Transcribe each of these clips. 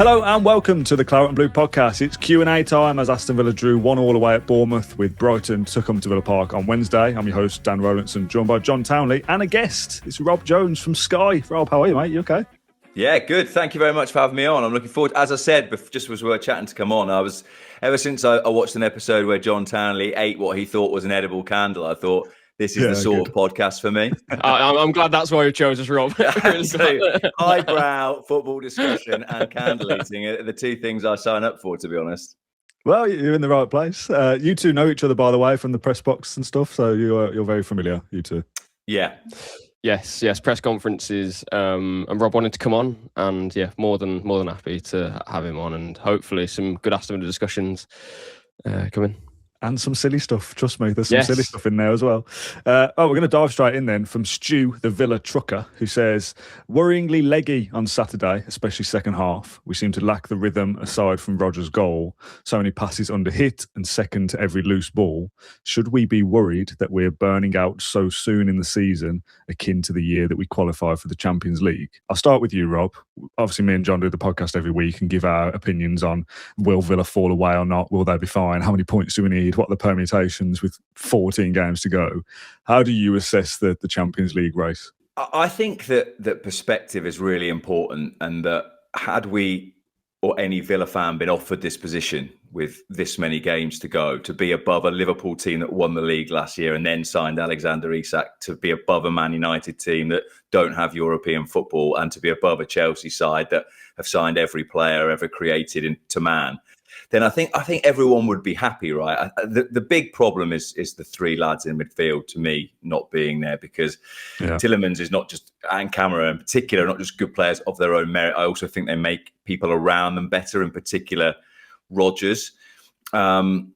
Hello and welcome to the Claret and Blue podcast. It's Q&A time as Aston Villa drew 1-1 away at Bournemouth with Brighton to come to Villa Park on Wednesday. I'm your host, Dan Rolinson, joined by John Townley and a guest. It's Rob Jones from Sky. Rob, how are you, mate? You okay? Yeah, good. Thank you very much for having me on. I'm looking forward. As I said, just as we were chatting to come on, ever since I watched an episode where John Townley ate what he thought was an edible candle, I thought this is the sort of podcast for me. I'm glad that's why you chose us, Rob. So, highbrow football discussion and candle eating are the two things I sign up for, to be honest. Well, you're in the right place. You two know each other, by the way, from the press box and stuff, so you're very familiar, you two. Yeah. Yes, press conferences, and Rob wanted to come on, and yeah, more than happy to have him on, and hopefully some good Aston Villa discussions coming. And some silly stuff, trust me, there's some silly stuff in there as well. We're going to dive straight in then from Stu, the Villa trucker, who says, worryingly leggy on Saturday, especially second half. We seem to lack the rhythm aside from Rodgers' goal. So many passes under hit and second to every loose ball. Should we be worried that we're burning out so soon in the season, akin to the year that we qualify for the Champions League? I'll start with you, Rob. Obviously, me and John do the podcast every week and give our opinions on will Villa fall away or not? Will they be fine? How many points do we need? What are the permutations with 14 games to go? How do you assess the Champions League race? I think that perspective is really important, and that had we or any Villa fan been offered this position with this many games to go, to be above a Liverpool team that won the league last year and then signed Alexander Isak, to be above a Man United team that don't have European football, and to be above a Chelsea side that have signed every player ever created into man, then I think everyone would be happy, right? The big problem is the three lads in midfield, to me, not being there, because Tielemans is not just, and Camara in particular, not just good players of their own merit. I also think they make people around them better, in particular Rodgers. And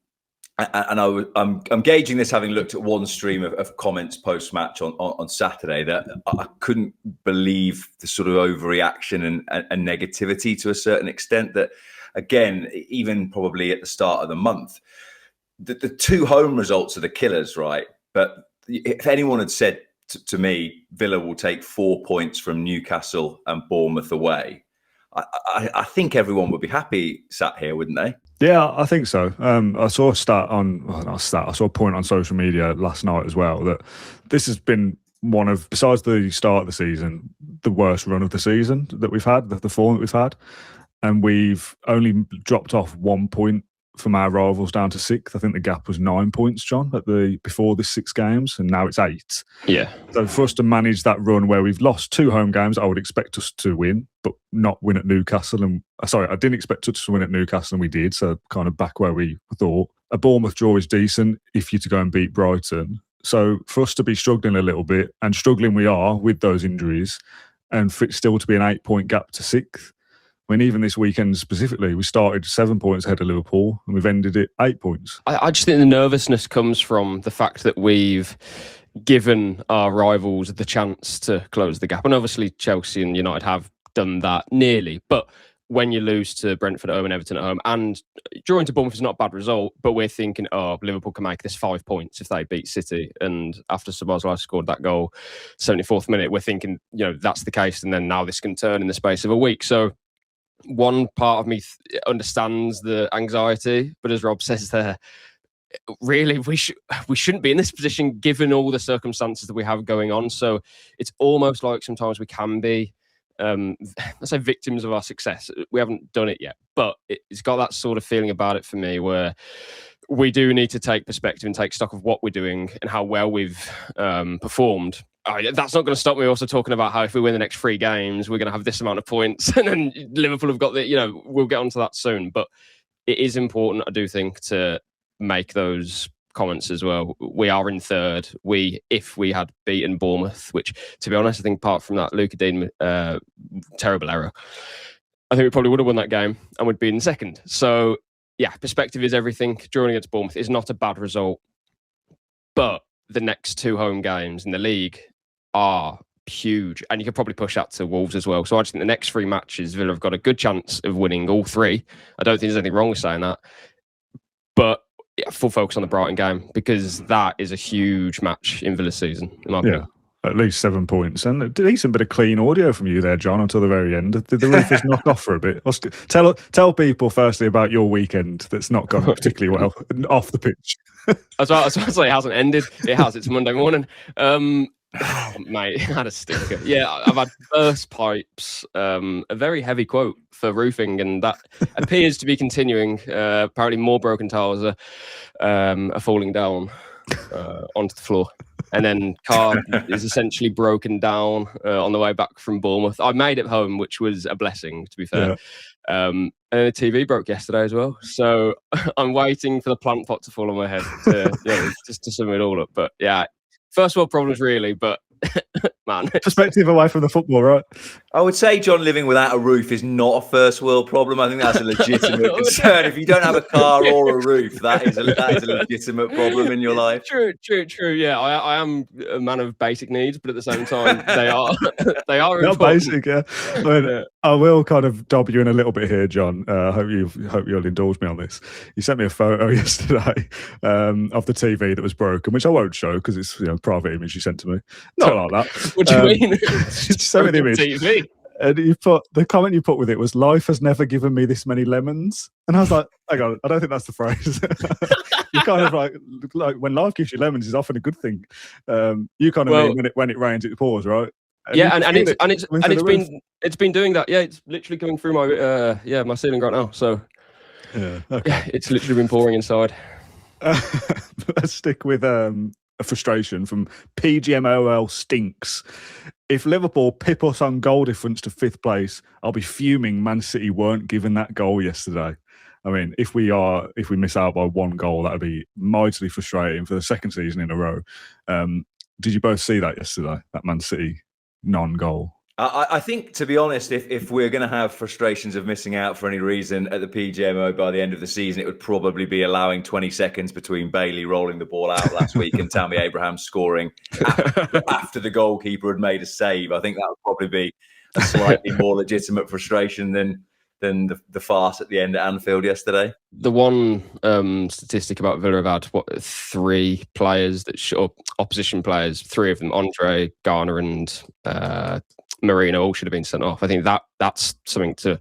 I'm gauging this having looked at one stream of comments post-match on Saturday, that I couldn't believe the sort of overreaction and negativity to a certain extent, that, again, even probably at the start of the month, the two home results are the killers, right? But if anyone had said to me, Villa will take 4 points from Newcastle and Bournemouth away, I think everyone would be happy sat here, wouldn't they? Yeah, I think so. I saw I saw a point on social media last night as well, that this has been one of, besides the start of the season, the worst run of the season that we've had, the form that we've had. And we've only dropped off 1 point from our rivals down to sixth. I think the gap was 9 points, John, before the 6 games, and now it's 8. Yeah. So for us to manage that run where we've lost 2 home games, I would expect us to win, but not win at Newcastle. I didn't expect us to win at Newcastle, and we did. So kind of back where we thought. A Bournemouth draw is decent if you're to go and beat Brighton. So for us to be struggling a little bit, and struggling we are with those injuries, and for it still to be an 8-point gap to sixth. I mean, even this weekend specifically, we started 7 points ahead of Liverpool and we've ended it 8 points. I just think the nervousness comes from the fact that we've given our rivals the chance to close the gap. And obviously Chelsea and United have done that nearly. But when you lose to Brentford at home and Everton at home, and drawing to Bournemouth is not a bad result, but we're thinking, Liverpool can make this 5 points if they beat City. And after Szoboszlai scored that goal, 74th minute, we're thinking, that's the case. And then now this can turn in the space of a week. So one part of me understands the anxiety, but as Rob says there, really we shouldn't be in this position given all the circumstances that we have going on. So it's almost like sometimes we can be, let's say, victims of our success. We haven't done it yet, but it's got that sort of feeling about it for me, where we do need to take perspective and take stock of what we're doing and how well we've performed. That's not going to stop me also talking about how if we win the next 3 games, we're going to have this amount of points, and then Liverpool have got we'll get onto that soon. But it is important, I do think, to make those comments as well. We are in third. If we had beaten Bournemouth, which, to be honest, I think apart from that Luka Dean terrible error, I think we probably would have won that game and we'd be in second. So yeah, perspective is everything. Drawing against Bournemouth is not a bad result, but the next 2 home games in the league are huge, and you could probably push that to Wolves as well. So I just think the next 3 matches, Villa have got a good chance of winning all 3. I don't think there's anything wrong with saying that, but full focus on the Brighton game, because that is a huge match in Villa's season, in my opinion. At least 7 points. And a decent bit of clean audio from you there, John, until the very end. Did the roof just knock off for a bit? Tell people firstly about your weekend that's not gone particularly well off the pitch. As well, it hasn't ended. It has. It's Monday morning. Mate, I had a stinker. Yeah, I've had burst pipes, a very heavy quote for roofing, and that appears to be continuing. Apparently more broken tiles are falling down onto the floor. And then car is essentially broken down on the way back from Bournemouth. I made it home, which was a blessing, to be fair. Yeah. And the TV broke yesterday as well. So I'm waiting for the plant pot to fall on my head just to sum it all up. But yeah, first world problems really, but man. Perspective away from the football, right? I would say, John, living without a roof is not a first world problem. I think that's a legitimate concern. If you don't have a car or a roof, that is a legitimate problem in your life. True. Yeah, I am a man of basic needs, but at the same time, they are not basic. Yeah, I will kind of dob you in a little bit here, John. I hope you'll indulge me on this. You sent me a photo yesterday of the TV that was broken, which I won't show because it's private image you sent to me. Not like that. What do you mean? So many images. TV. And the comment you put with it was, "Life has never given me this many lemons," and I was like, "Hang on, I don't think that's the phrase." You kind of like when life gives you lemons is often a good thing. You kind of mean when it rains, it pours, right? And it's been doing that. Yeah, it's literally coming through my my ceiling right now. So yeah, okay. It's literally been pouring inside. Let's stick with a frustration from PGMOL Stinks. If Liverpool pip us on goal difference to 5th place, I'll be fuming Man City weren't given that goal yesterday. I mean, if we miss out by 1 goal, that would be mightily frustrating for the 2nd season in a row. Did you both see that yesterday, that Man City non-goal? I think, to be honest, if we're going to have frustrations of missing out for any reason at the PGMO by the end of the season, it would probably be allowing 20 seconds between Bailey rolling the ball out last week and Tammy Abraham scoring after the goalkeeper had made a save. I think that would probably be a slightly more legitimate frustration than the farce at the end at Anfield yesterday. The one statistic about Villa have had 3 players or opposition players, 3 of them, Andre, Garner, and Marino, all should have been sent off. I think that's something to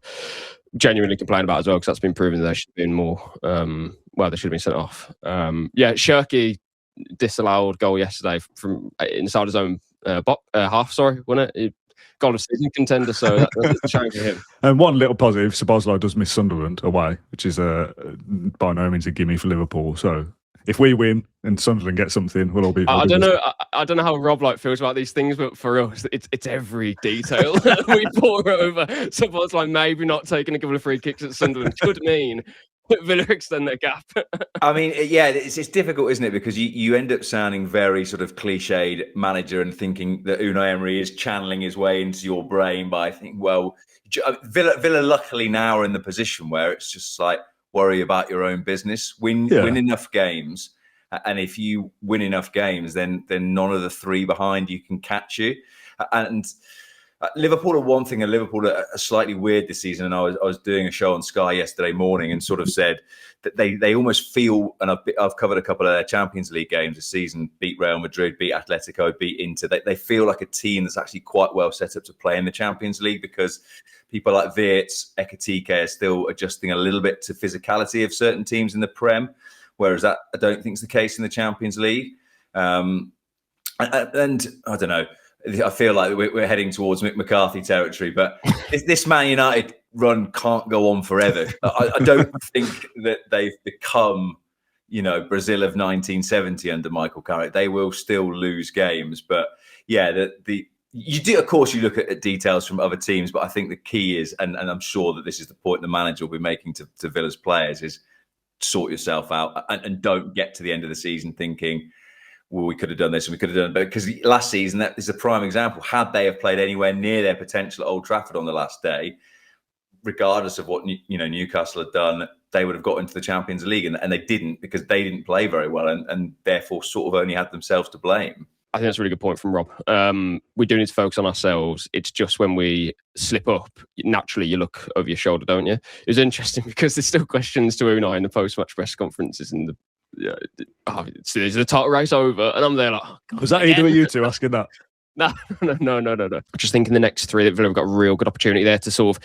genuinely complain about as well, because that's been proven that they should have been more. They should have been sent off. Shirky disallowed goal yesterday from inside his own half. Sorry, wasn't it? Goal of season contender, so that's a shame for him. And one little positive: Szoboszlai does miss Sunderland away, which is by no means a gimme for Liverpool. So if we win and Sunderland get something, we'll all be. I don't know how Rob feels about these things, but for us, it's every detail we pour over. Szoboszlai maybe not taking a couple of free kicks at Sunderland could mean Villa extend their gap. I mean, yeah, it's difficult, isn't it? Because you end up sounding very sort of cliched manager and thinking that Unai Emery is channeling his way into your brain. But I think, well, Villa luckily now are in the position where it's just like, worry about your own business, win enough games. And if you win enough games, then none of the 3 behind you can catch you. And Liverpool are one thing, and Liverpool are slightly weird this season. And I was doing a show on Sky yesterday morning and sort of said that they almost feel, and I've covered a couple of their Champions League games this season, beat Real Madrid, beat Atletico, beat Inter. They feel like a team that's actually quite well set up to play in the Champions League, because people like Wirtz, Ekitike are still adjusting a little bit to physicality of certain teams in the Prem, whereas that I don't think is the case in the Champions League. And I don't know. I feel like we're heading towards Mick McCarthy territory, but this Man United run can't go on forever. I don't think that they've become, Brazil of 1970 under Michael Claret. They will still lose games, but yeah, you do, of course, you look at details from other teams, but I think the key is, and I'm sure that this is the point the manager will be making to Villa's players, is sort yourself out and don't get to the end of the season thinking, well, we could have done this and we could have done it. Because last season, that is a prime example. Had they have played anywhere near their potential at Old Trafford on the last day, regardless of what Newcastle had done, they would have got into the Champions League, and they didn't, because they didn't play very well and therefore sort of only had themselves to blame. I think that's a really good point from Rob. We do need to focus on ourselves. It's just when we slip up, naturally you look over your shoulder, don't you? It was interesting because there's still questions to Unai in the post-match press conferences and is the title race over? And I'm there like, was that either of you two asking that? No. I just think in the next three that Villa have got a real good opportunity there to sort of.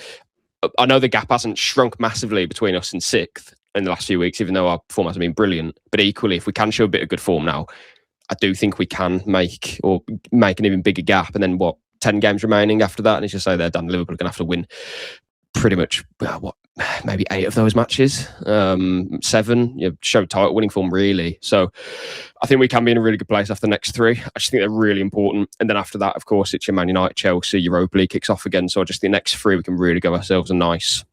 I know the gap hasn't shrunk massively between us and sixth in the last few weeks, even though our form hasn't been brilliant. But equally, if we can show a bit of good form now, I do think we can make an even bigger gap. And then 10 games remaining after that, and it's just say they're done. Liverpool are going to have to win pretty much maybe 8 of those matches, 7. Show title winning form really. So I think we can be in a really good place after the next 3. I just think they're really important. And then after that, of course, it's your Man United, Chelsea, Europa League kicks off again. So I just think the next 3 we can really give ourselves a nice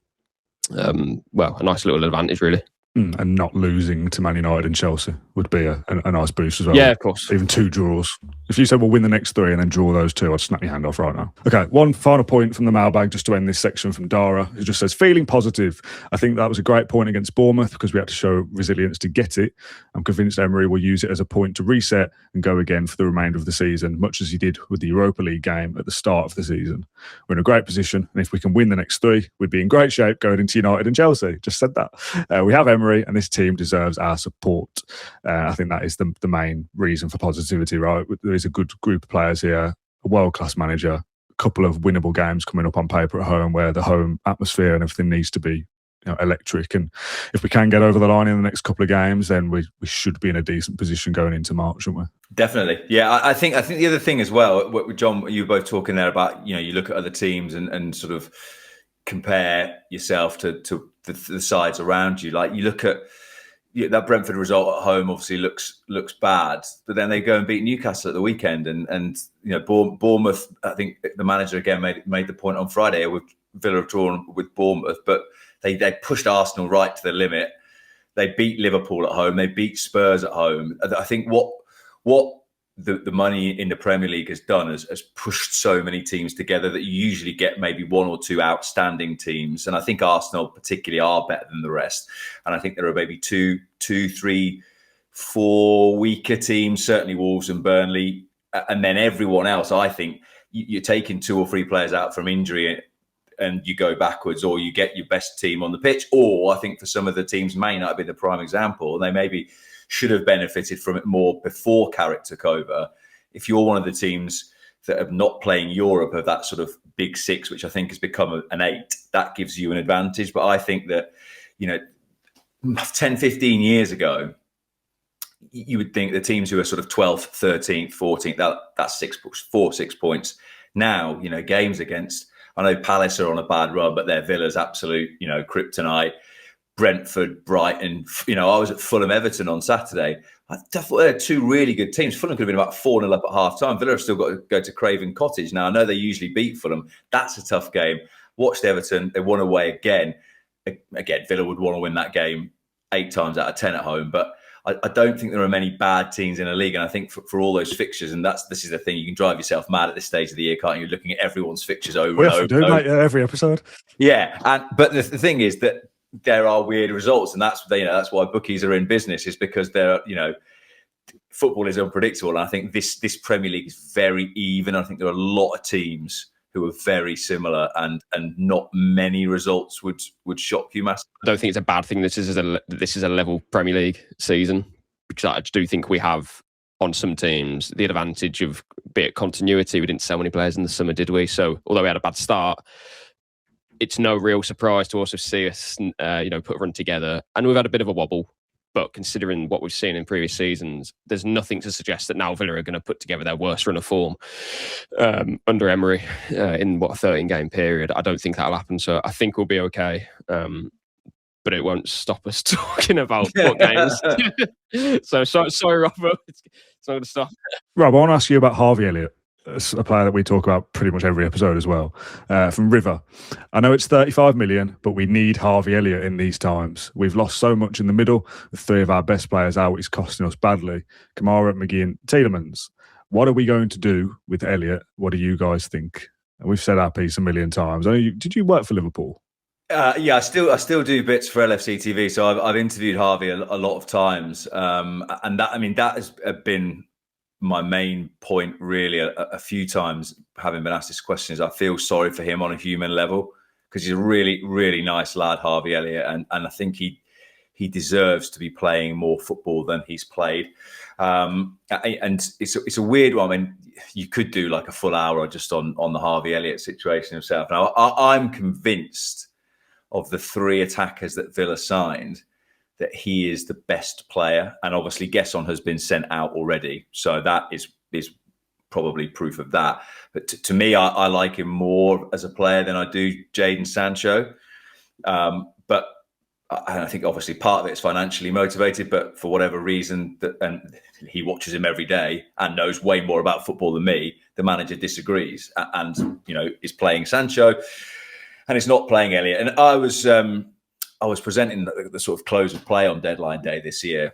little advantage really. And not losing to Man United and Chelsea would be a nice boost as well. Yeah, of course. Even 2 draws. If you said we'll win the next 3 and then draw those 2, I'd snap your hand off right now. Okay, one final point from the mailbag just to end this section from Dara, who just says, feeling positive. I think that was a great point against Bournemouth because we had to show resilience to get it. I'm convinced Emery will use it as a point to reset and go again for the remainder of the season, much as he did with the Europa League game at the start of the season. We're in a great position, and if we can win the next 3, we'd be in great shape going into United and Chelsea. Just said that. We have Emery, and this team deserves our support. I think that is the main reason for positivity, right? There is a good group of players here, a world-class manager, a couple of winnable games coming up on paper at home where the home atmosphere and everything needs to be electric. And if we can get over the line in the next couple of games, then we should be in a decent position going into March, shouldn't we? Definitely. Yeah, I think the other thing as well, what John, you were both talking there about, you look at other teams and sort of compare yourself to the sides around you. Like you look at that Brentford result at home obviously looks bad, but then they go and beat Newcastle at the weekend, and Bournemouth. I think the manager again made the point on Friday with Villa have drawn with Bournemouth, but they pushed Arsenal right to the limit. They beat Liverpool at home. They beat Spurs at home. I think what the money in the Premier League has done has pushed so many teams together that you usually get maybe 1 or 2 outstanding teams. And I think Arsenal particularly are better than the rest. And I think there are maybe 2, 3, 4 weaker teams, certainly Wolves and Burnley. And then everyone else, I think you're taking 2 or 3 players out from injury and you go backwards, or you get your best team on the pitch. Or I think for some of the teams, Man United be the prime example, and they maybe should have benefited from it more before Claret took over. If you're one of the teams that are not playing Europe of that sort of big 6, which I think has become an 8, that gives you an advantage. But I think that, 10, 15 years ago, you would think the teams who are sort of 12th, 13th, 14th, that's 6 points. Now, games against, I know Palace are on a bad run, but their Villa's absolute, kryptonite. Brentford, Brighton. I was at Fulham Everton on Saturday. I thought they had 2 really good teams. Fulham could have been about 4-0 up at half time. Villa have still got to go to Craven Cottage. Now, I know they usually beat Fulham. That's a tough game. Watched Everton. They won away again. Again, Villa would want to win that game 8 times out of 10 at home. But I don't think there are many bad teams in the league. And I think for all those fixtures, and this is the thing, you can drive yourself mad at this stage of the year, can't you? Looking at everyone's fixtures over and over. We have to do, every episode. Yeah. But the thing is that there are weird results, and that's why bookies are in business, is because they're football is unpredictable, and I think this Premier League is very even. I think there are a lot of teams who are very similar, and not many results would shock you massively. I don't think it's a bad thing. This is a level Premier League season, because I do think we have on some teams the advantage of bit of continuity. We didn't sell many players in the summer, did we? So although we had a bad start, it's no real surprise to also see us, put a run together. And we've had a bit of a wobble, but considering what we've seen in previous seasons, there's nothing to suggest that now Villa are going to put together their worst run of form under Emery in a 13-game period. I don't think that'll happen. So I think we'll be okay. But it won't stop us talking about what games. So sorry, Robert. It's not going to stop. Rob, I want to ask you about Harvey Elliott. A player that we talk about pretty much every episode as well, from River. I know it's 35 million, but we need Harvey Elliott in these times. We've lost so much in the middle, with 3 of our best players out. It's costing us badly. Kamara, McGee and Tielemans. What are we going to do with Elliott? What do you guys think? We've said our piece a million times. Did you work for Liverpool? Yeah, I still do bits for LFC TV. So I've interviewed Harvey a lot of times, and that has been my main point really a few times, having been asked this question, is I feel sorry for him on a human level, because he's a really, really nice lad, Harvey Elliott, and I think he deserves to be playing more football than he's played. And it's a weird one. I mean, you could do like a full hour just on the Harvey Elliott situation himself. Now, I'm convinced of the 3 attackers that Villa signed that he is the best player. And obviously Gesson has been sent out already. So that is probably proof of that. But to me, I like him more as a player than I do Jadon Sancho. But I think obviously part of it is financially motivated, but for whatever reason, and he watches him every day and knows way more about football than me, the manager disagrees and, is playing Sancho and is not playing Elliott. And I was presenting the sort of close of play on deadline day this year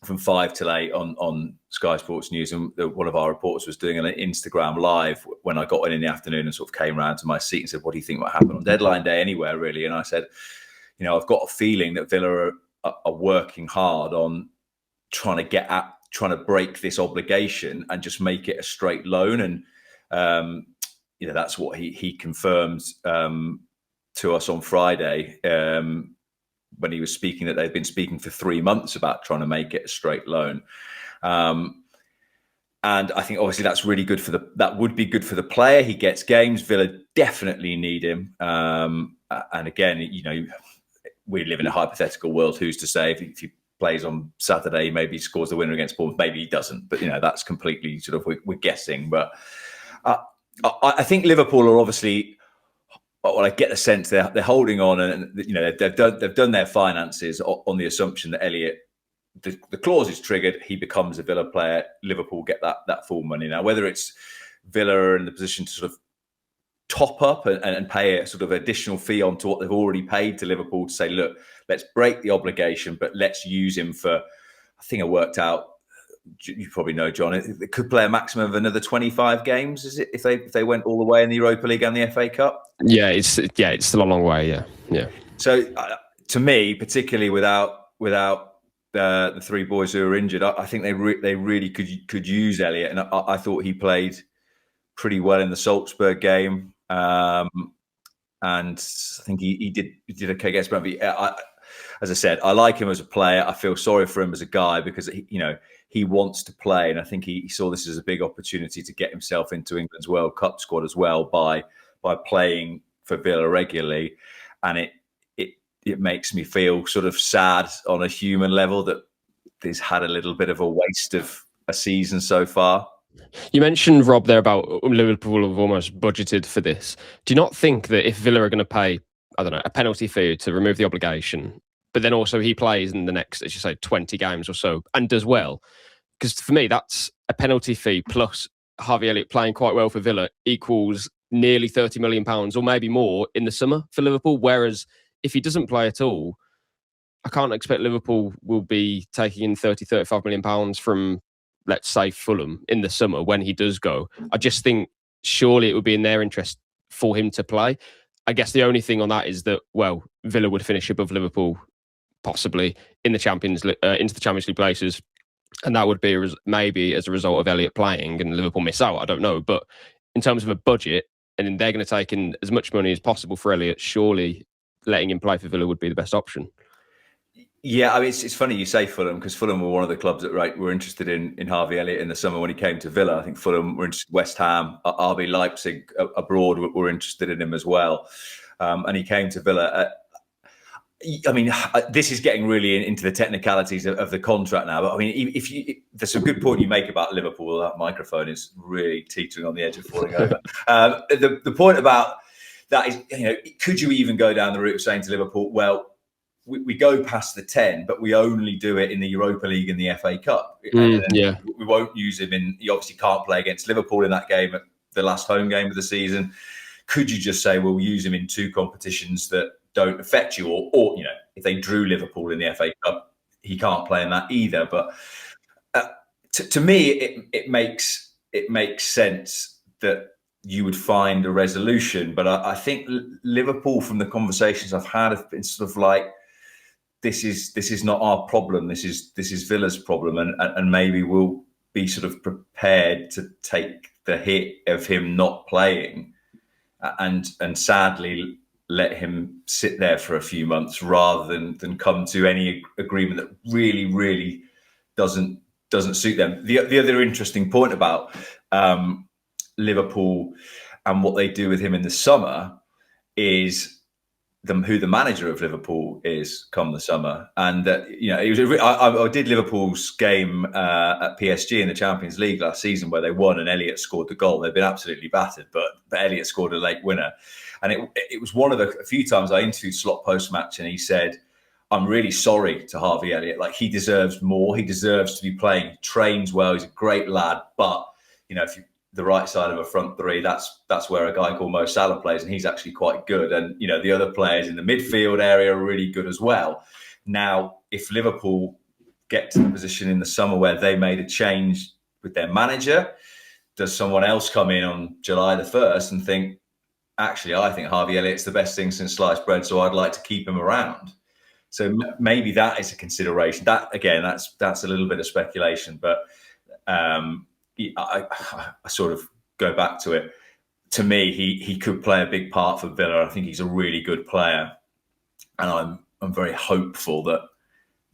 from 5 till 8 on Sky Sports News, and one of our reporters was doing an Instagram live when I got in the afternoon and sort of came round to my seat and said, "What do you think might happen on deadline day anywhere, really?" And I said, I've got a feeling that Villa are working hard on trying to break this obligation and just make it a straight loan. And that's what he confirmed to us on Friday when he was speaking, that they've been speaking for 3 months about trying to make it a straight loan. And I think obviously that's really good that would be good for the player. He gets games. Villa definitely need him. And again, we live in a hypothetical world. Who's to say if he plays on Saturday, maybe he scores the winner against Bournemouth, maybe he doesn't. But that's completely sort of we're guessing. But I think Liverpool are obviously. Well, I get the sense they're holding on, and they've done their finances on the assumption that Elliott, the clause is triggered, he becomes a Villa player. Liverpool get that full money. Now, whether it's Villa are in the position to sort of top up and pay a sort of additional fee onto what they've already paid to Liverpool to say, look, let's break the obligation, but let's use him for. I think I worked out. You probably know, John. It could play a maximum of another 25 games. Is it if they went all the way in the Europa League and the FA Cup? Yeah, it's still a long way. Yeah. So to me, particularly without the 3 boys who are injured, I think they really could use Elliott, and I thought he played pretty well in the Salzburg game, and I think he did okay against Brentford. As I said, I like him as a player. I feel sorry for him as a guy because he wants to play, and I think he saw this as a big opportunity to get himself into England's World Cup squad as well by playing for Villa regularly. And it makes me feel sort of sad on a human level that he's had a little bit of a waste of a season so far. You mentioned, Rob, there about Liverpool have almost budgeted for this. Do you not think that if Villa are going to pay, I don't know, a penalty fee to remove the obligation, but then also he plays in the next, as you say, 20 games or so and does well? Because for me, that's a penalty fee plus Harvey Elliott playing quite well for Villa equals nearly £30 million or maybe more in the summer for Liverpool. Whereas if he doesn't play at all, I can't expect Liverpool will be taking in £30-35 million from, let's say, Fulham in the summer when he does go. I just think surely it would be in their interest for him to play. I guess the only thing on that is that, well, Villa would finish above Liverpool, possibly in the into the Champions League places, and that would be maybe as a result of Elliott playing and Liverpool miss out. I don't know, but in terms of a budget, and they're going to take in as much money as possible for Elliott, surely letting him play for Villa would be the best option. Yeah, I mean, it's funny you say Fulham, because Fulham were one of the clubs that were interested in Harvey Elliott in the summer when he came to Villa. I think Fulham were interested, West Ham, RB Leipzig abroad were interested in him as well. And he came to Villa. I mean, this is getting really into the technicalities of the contract now. But I mean, there's a good point you make about Liverpool. That microphone is really teetering on the edge of falling over. The point about that is, could you even go down the route of saying to Liverpool, well, we go past the 10, but we only do it in the Europa League and the FA Cup. Yeah. We won't use him in. You obviously can't play against Liverpool in that game, the last home game of the season. Could you just say, well, we'll use him in 2 competitions that don't affect you, or if they drew Liverpool in the FA Cup, he can't play in that either. But to me, it makes sense that you would find a resolution. But I think Liverpool, from the conversations I've had, have been sort of like, this is not our problem. This is Villa's problem, and maybe we'll be sort of prepared to take the hit of him not playing. And sadly, let him sit there for a few months rather than come to any agreement that really doesn't suit them. The other interesting point about Liverpool and what they do with him in the summer is who the manager of Liverpool is come the summer. And I did Liverpool's game at PSG in the Champions League last season where they won and Elliott scored the goal. They've been absolutely battered, but Elliott scored a late winner. And it was one of a few times I interviewed Slot post-match, and he said, "I'm really sorry to Harvey Elliott. Like, he deserves more. He deserves to be playing. He trains well. He's a great lad. But, if you the right side of a front three, that's where a guy called Mo Salah plays, and he's actually quite good. And, the other players in the midfield area are really good as well." Now, if Liverpool get to the position in the summer where they made a change with their manager, does someone else come in on July the 1st and think, actually, I think Harvey Elliott's the best thing since sliced bread, so I'd like to keep him around? So maybe that is a consideration. That, again, that's a little bit of speculation, but I sort of go back to it. To me, he could play a big part for Villa. I think he's a really good player, and I'm very hopeful that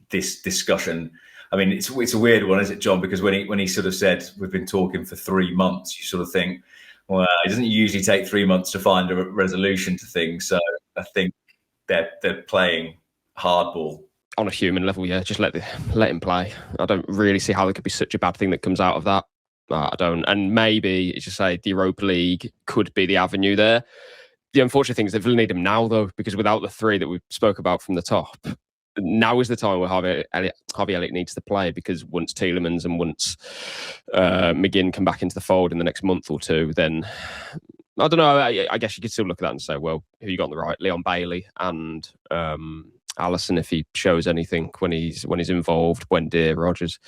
this discussion. I mean, it's a weird one, isn't it, John? Because when he sort of said we've been talking for 3 months, you sort of think, well, it doesn't usually take 3 months to find a resolution to things. So I think they're playing hardball. On a human level, yeah, just let him play. I don't really see how there could be such a bad thing that comes out of that. I don't. And maybe, as you say, the Europa League could be the avenue there. The unfortunate thing is they really need him now, though, because without the three that we spoke about from the top, now is the time where Harvey Elliott needs to play, because once Tielemans and once McGinn come back into the fold in the next month or two, then I don't know. I guess you could still look at that and say, well, who you got on the right? Leon Bailey and Alisson, if he shows anything when he's involved. Buendia, Rodgers.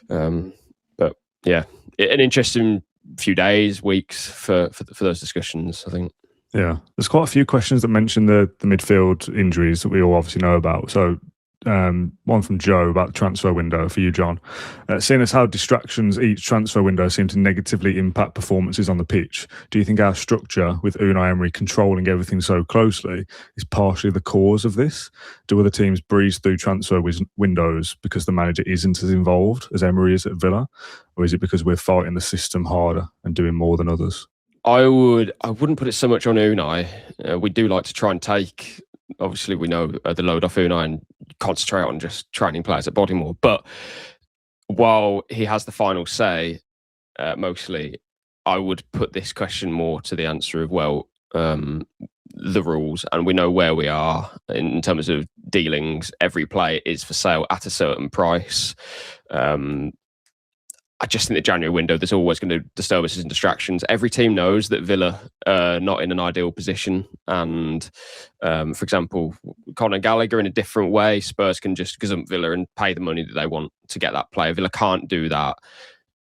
But yeah, an interesting few days, weeks for those discussions, I think. Yeah, there's quite a few questions that mention the midfield injuries that we all obviously know about. So one from Joe about the transfer window for you, John. Seeing as how distractions each transfer window seem to negatively impact performances on the pitch, do you think our structure with Unai Emery controlling everything so closely is partially the cause of this? Do other teams breeze through transfer windows because the manager isn't as involved as Emery is at Villa? Or is it because we're fighting the system harder and doing more than others? I wouldn't put it so much on Unai. We do like to try and take, obviously we know the load off Unai and concentrate on just training players at Bodymore. But while he has the final say, mostly, I would put this question more to the answer of, well, the rules, and we know where we are in terms of dealings. Every player is for sale at a certain price. I just think the January window, there's always going to be disturbances and distractions. Every team knows that Villa are not in an ideal position. And, for example, Conor Gallagher in a different way, Spurs can just gazump Villa and pay the money that they want to get that player. Villa can't do that.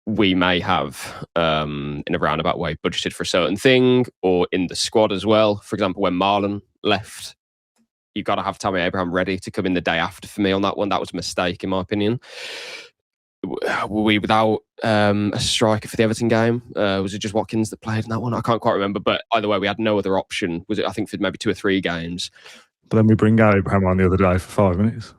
We may have, in a roundabout way, budgeted for a certain thing, or in the squad as well. For example, when Marlon left, you've got to have Tammy Abraham ready to come in the day after for me on that one. That was a mistake, in my opinion. Were we without a striker for the Everton game? Was it just Watkins that played in that one? I can't quite remember. But either way, we had no other option. Was it, I think, for maybe 2 or 3 games. But then we bring Abraham on the other day for 5 minutes.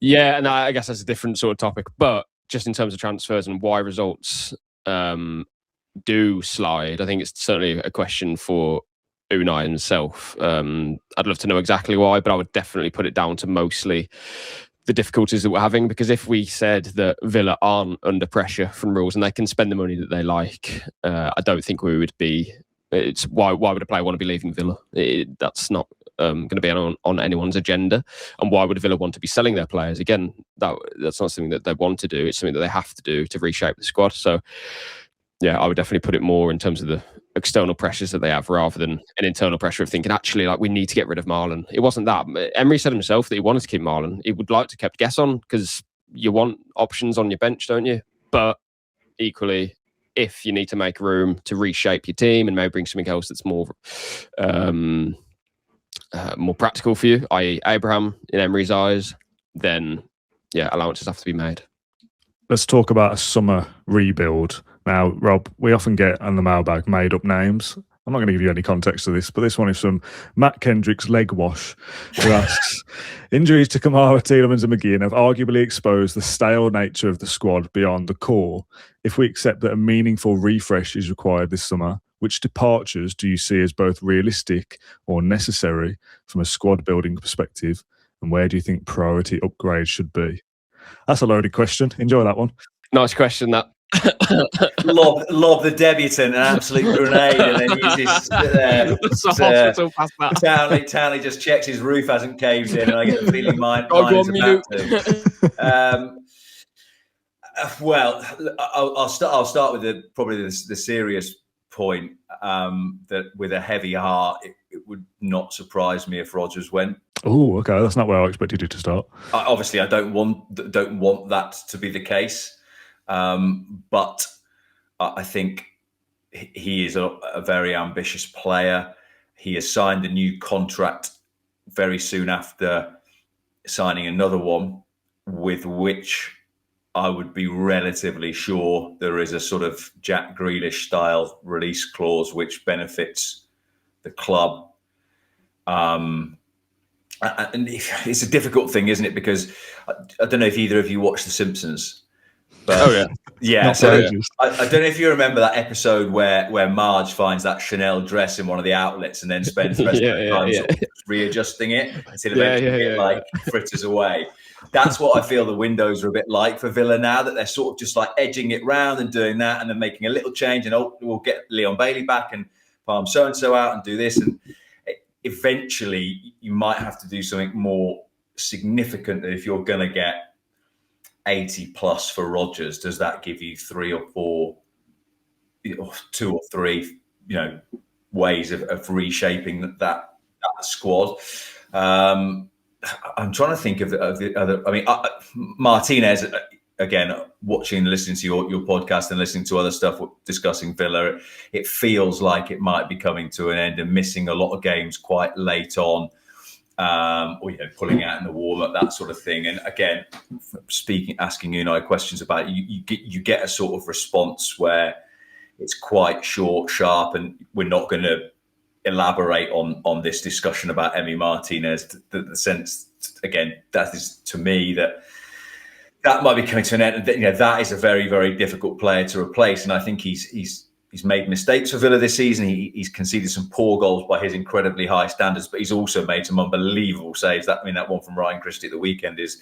Yeah, and I guess that's a different sort of topic. But just in terms of transfers and why results do slide, I think it's certainly a question for Unai himself. I'd love to know exactly why, but I would definitely put it down to mostly the difficulties that we're having, because if we said that Villa aren't under pressure from rules and they can spend the money that they like, I don't think we would be. It's why would a player want to be leaving Villa? That's not going to be on anyone's agenda. And why would Villa want to be selling their players? Again, that's not something that they want to do. It's something that they have to do to reshape the squad. So yeah, I would definitely put it more in terms of the external pressures that they have, rather than an internal pressure of thinking, actually, like, we need to get rid of Marlon. It wasn't that. Emery said himself that he wanted to keep Marlon. He would like to keep Guess on, because you want options on your bench, don't you? But equally, if you need to make room to reshape your team and maybe bring something else that's more practical for you, i.e. Abraham in Emery's eyes, then yeah, allowances have to be made. Let's talk about a summer rebuild. Now, Rob, we often get on the mailbag made up names I'm not going to give you any context to this, but this one is from Matt Kendrick's Leg Wash, who asks, injuries to Kamara, Tielemans and McGinn have arguably exposed the stale nature of the squad beyond the core. If we accept that a meaningful refresh is required this summer, which departures do you see as both realistic or necessary from a squad building perspective? And where do you think priority upgrades should be? That's a loaded question. Enjoy that one. Nice question, that. lob the debutant an absolute grenade, and then uses Townley just checks his roof hasn't caved in, and I get the feeling mine is about to. Well, I'll start with probably the serious point, that with a heavy heart, it would not surprise me if Rodgers went. Oh, okay, that's not where I expected you to start. Obviously, I don't want that to be the case. But I think he is a very ambitious player. He has signed a new contract very soon after signing another one, with which I would be relatively sure there is a sort of Jack Grealish style release clause which benefits the club. And it's a difficult thing, isn't it? Because I don't know if either of you watch The Simpsons. But, yeah. So I don't know if you remember that episode where Marge finds that Chanel dress in one of the outlets and then spends the rest of the time sort of readjusting it until eventually it fritters away. That's what I feel the windows are a bit like for Villa now, that they're sort of just like edging it round and doing that, and then making a little change, and we'll get Leon Bailey back and farm so and so out and do this, and eventually you might have to do something more significant if you're going to get 80 plus for Rodgers. Does that give you 3 or 4, or 2 or 3, ways of reshaping that squad? I'm trying to think of the other. I mean, Martinez, again, watching and listening to your podcast and listening to other stuff discussing Villa, it feels like it might be coming to an end and missing a lot of games quite late on. Or pulling out in the warm-up, that sort of thing. And again, asking Unai questions about it, you get a sort of response where it's quite short, sharp, and we're not going to elaborate on this discussion about Emi Martinez. The sense, again, that is to me that might be coming to an end. That is a very, very difficult player to replace, and I think he's made mistakes for Villa this season. He's conceded some poor goals by his incredibly high standards, but he's also made some unbelievable saves. That one from Ryan Christie at the weekend is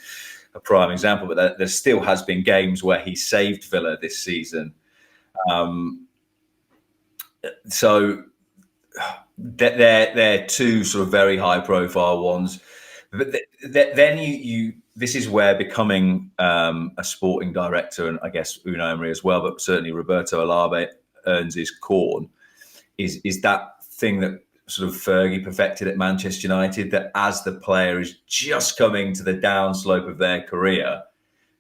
a prime example. But there still has been games where he saved Villa this season. So they're two sort of very high-profile ones. But then this is where becoming a sporting director, and I guess Unai Emery as well, but certainly Roberto Alave earns his corn, is that thing that sort of Fergie perfected at Manchester United, that as the player is just coming to the downslope of their career,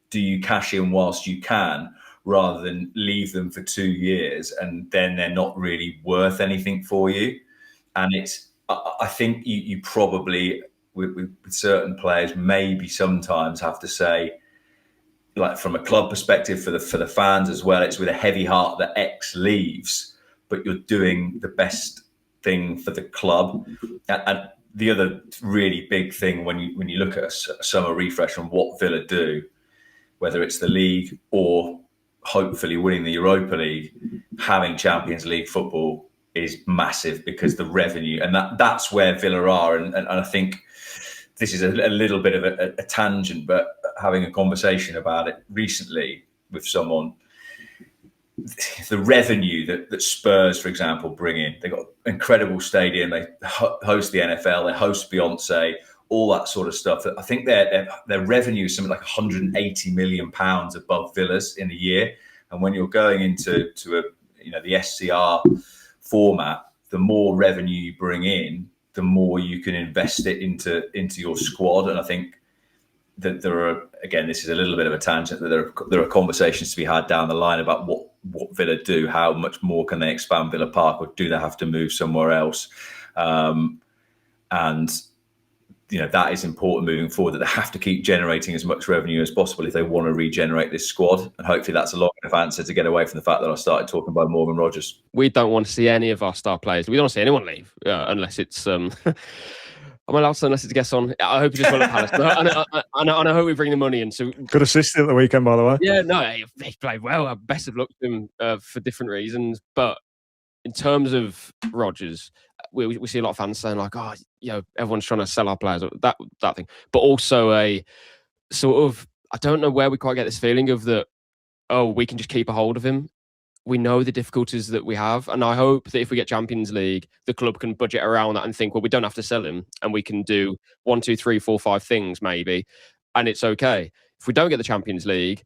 do you cash in whilst you can, rather than leave them for 2 years and then they're not really worth anything for you? And I think you probably, with certain players, maybe sometimes have to say, like from a club perspective, for the fans as well, it's with a heavy heart that X leaves, but you're doing the best thing for the club. And the other really big thing when you look at a summer refresh on what Villa do, whether it's the league or hopefully winning the Europa League, having Champions League football is massive, because the revenue, and that's where Villa are. And I think this is a little bit of a tangent, but having a conversation about it recently with someone, the revenue that Spurs, for example, bring in. They've got an incredible stadium. They host the NFL. They host Beyonce, all that sort of stuff. I think their revenue is something like £180 million above Villa's in a year. And when you're going into the SCR format, the more revenue you bring in, the more you can invest it into your squad. And I think that there are, again, this is a little bit of a tangent, that there are conversations to be had down the line about what Villa do, how much more can they expand Villa Park, or do they have to move somewhere else? And that is important moving forward, that they have to keep generating as much revenue as possible if they want to regenerate this squad. And hopefully that's a long enough answer to get away from the fact that I started talking about Morgan Rogers. We don't want to see any of our star players. We don't want to see anyone leave unless it's... I'm allowed to, unless it's a guest on. I hope you just well at Palace. And I hope we bring the money in. So good assist at the weekend, by the way. Yeah, no, he played well. Best of luck to him for different reasons. But in terms of Rodgers, we see a lot of fans saying like, "Oh, everyone's trying to sell our players." That thing, but also a sort of, I don't know where we quite get this feeling of that. Oh, we can just keep a hold of him. We know the difficulties that we have, and I hope that if we get Champions League, the club can budget around that and think, well, we don't have to sell him, and we can do 1, 2, 3, 4, 5 things maybe, and it's okay. If we don't get the Champions League,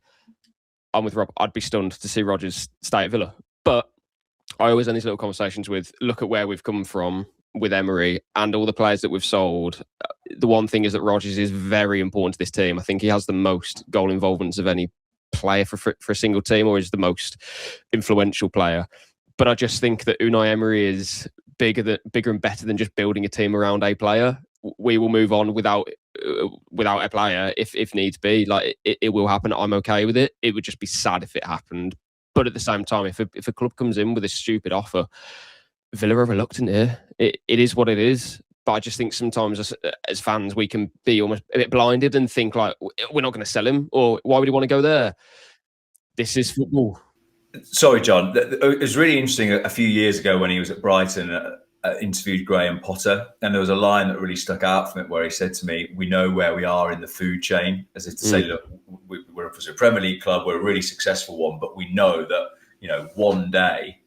I'm with Rob. I'd be stunned to see Rodgers stay at Villa, but I always end these little conversations with, look at where we've come from with Emery and all the players that we've sold. The one thing is that Rodgers is very important to this team. I think he has the most goal involvements of any player for a single team, or is the most influential player. But I just think that Unai Emery is bigger and better than just building a team around a player. We will move on without a player if needs be. Like it will happen. I'm okay with it. It would just be sad if it happened. But at the same time, if a club comes in with a stupid offer, Villa are reluctant here. It is what it is. But I just think sometimes as fans, we can be almost a bit blinded and think like, we're not going to sell him, or why would he want to go there? This is football. Sorry, John. It was really interesting a few years ago when he was at Brighton, interviewed Graham Potter, and there was a line that really stuck out from it where he said to me, "We know where we are in the food chain," as if to say, look, we're a Premier League club, we're a really successful one, but we know that, one day,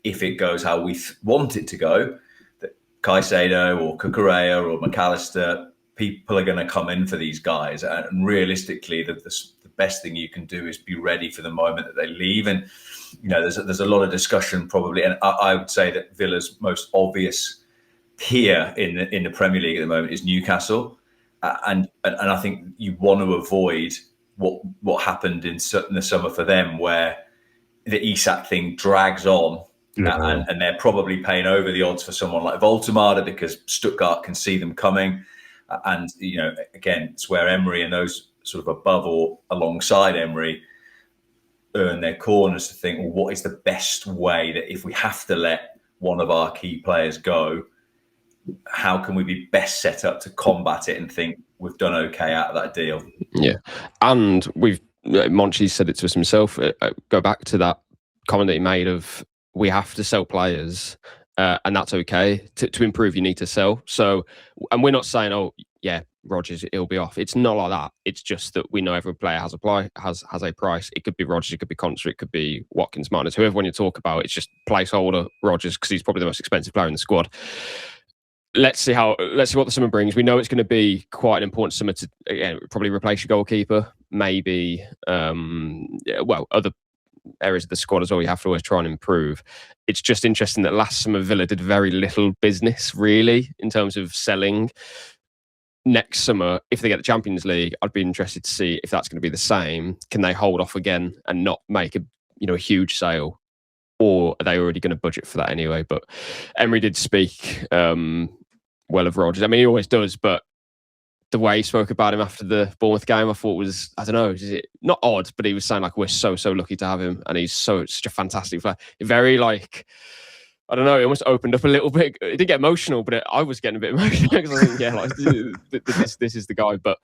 if it goes how we want it to go, that Caicedo or Cucurella or McAllister, people are going to come in for these guys. And realistically, the best thing you can do is be ready for the moment that they leave. And, there's a lot of discussion probably. And I would say that Villa's most obvious peer in the Premier League at the moment is Newcastle. And I think you want to avoid what happened in the summer for them, where the Isak thing drags on. Yeah. And they're probably paying over the odds for someone like Voltemade because Stuttgart can see them coming. And, again, it's where Emery and those sort of above or alongside Emery earn their corners to think, well, what is the best way that if we have to let one of our key players go, how can we be best set up to combat it and think we've done okay out of that deal? Yeah. And Monchi said it to us himself. Go back to that comment that he made of, we have to sell players, and that's okay. To improve, you need to sell. So, and we're not saying, oh, yeah, Rodgers, he'll be off. It's not like that. It's just that we know every player has a price. It could be Rodgers, it could be Contra, it could be Watkins, Martinez, whoever when you talk about, it's just placeholder Rodgers because he's probably the most expensive player in the squad. Let's see what the summer brings. We know it's going to be quite an important summer to, again, probably replace your goalkeeper, maybe, other areas of the squad as well. You have to always try and improve. It's just interesting that last summer Villa did very little business really in terms of selling. Next summer, if they get the Champions League, I'd be interested to see if that's going to be the same. Can they hold off again and not make a huge sale, or are they already going to budget for that anyway? But Emery did speak well of Rodgers. I mean, he always does, but the way he spoke about him after the Bournemouth game, I thought was, I don't know, is it not odd, but he was saying like, we're so lucky to have him, and he's such a fantastic player. Very like, I don't know, it almost opened up a little bit. It did get emotional, but I was getting a bit emotional because I think, yeah, like this is the guy. But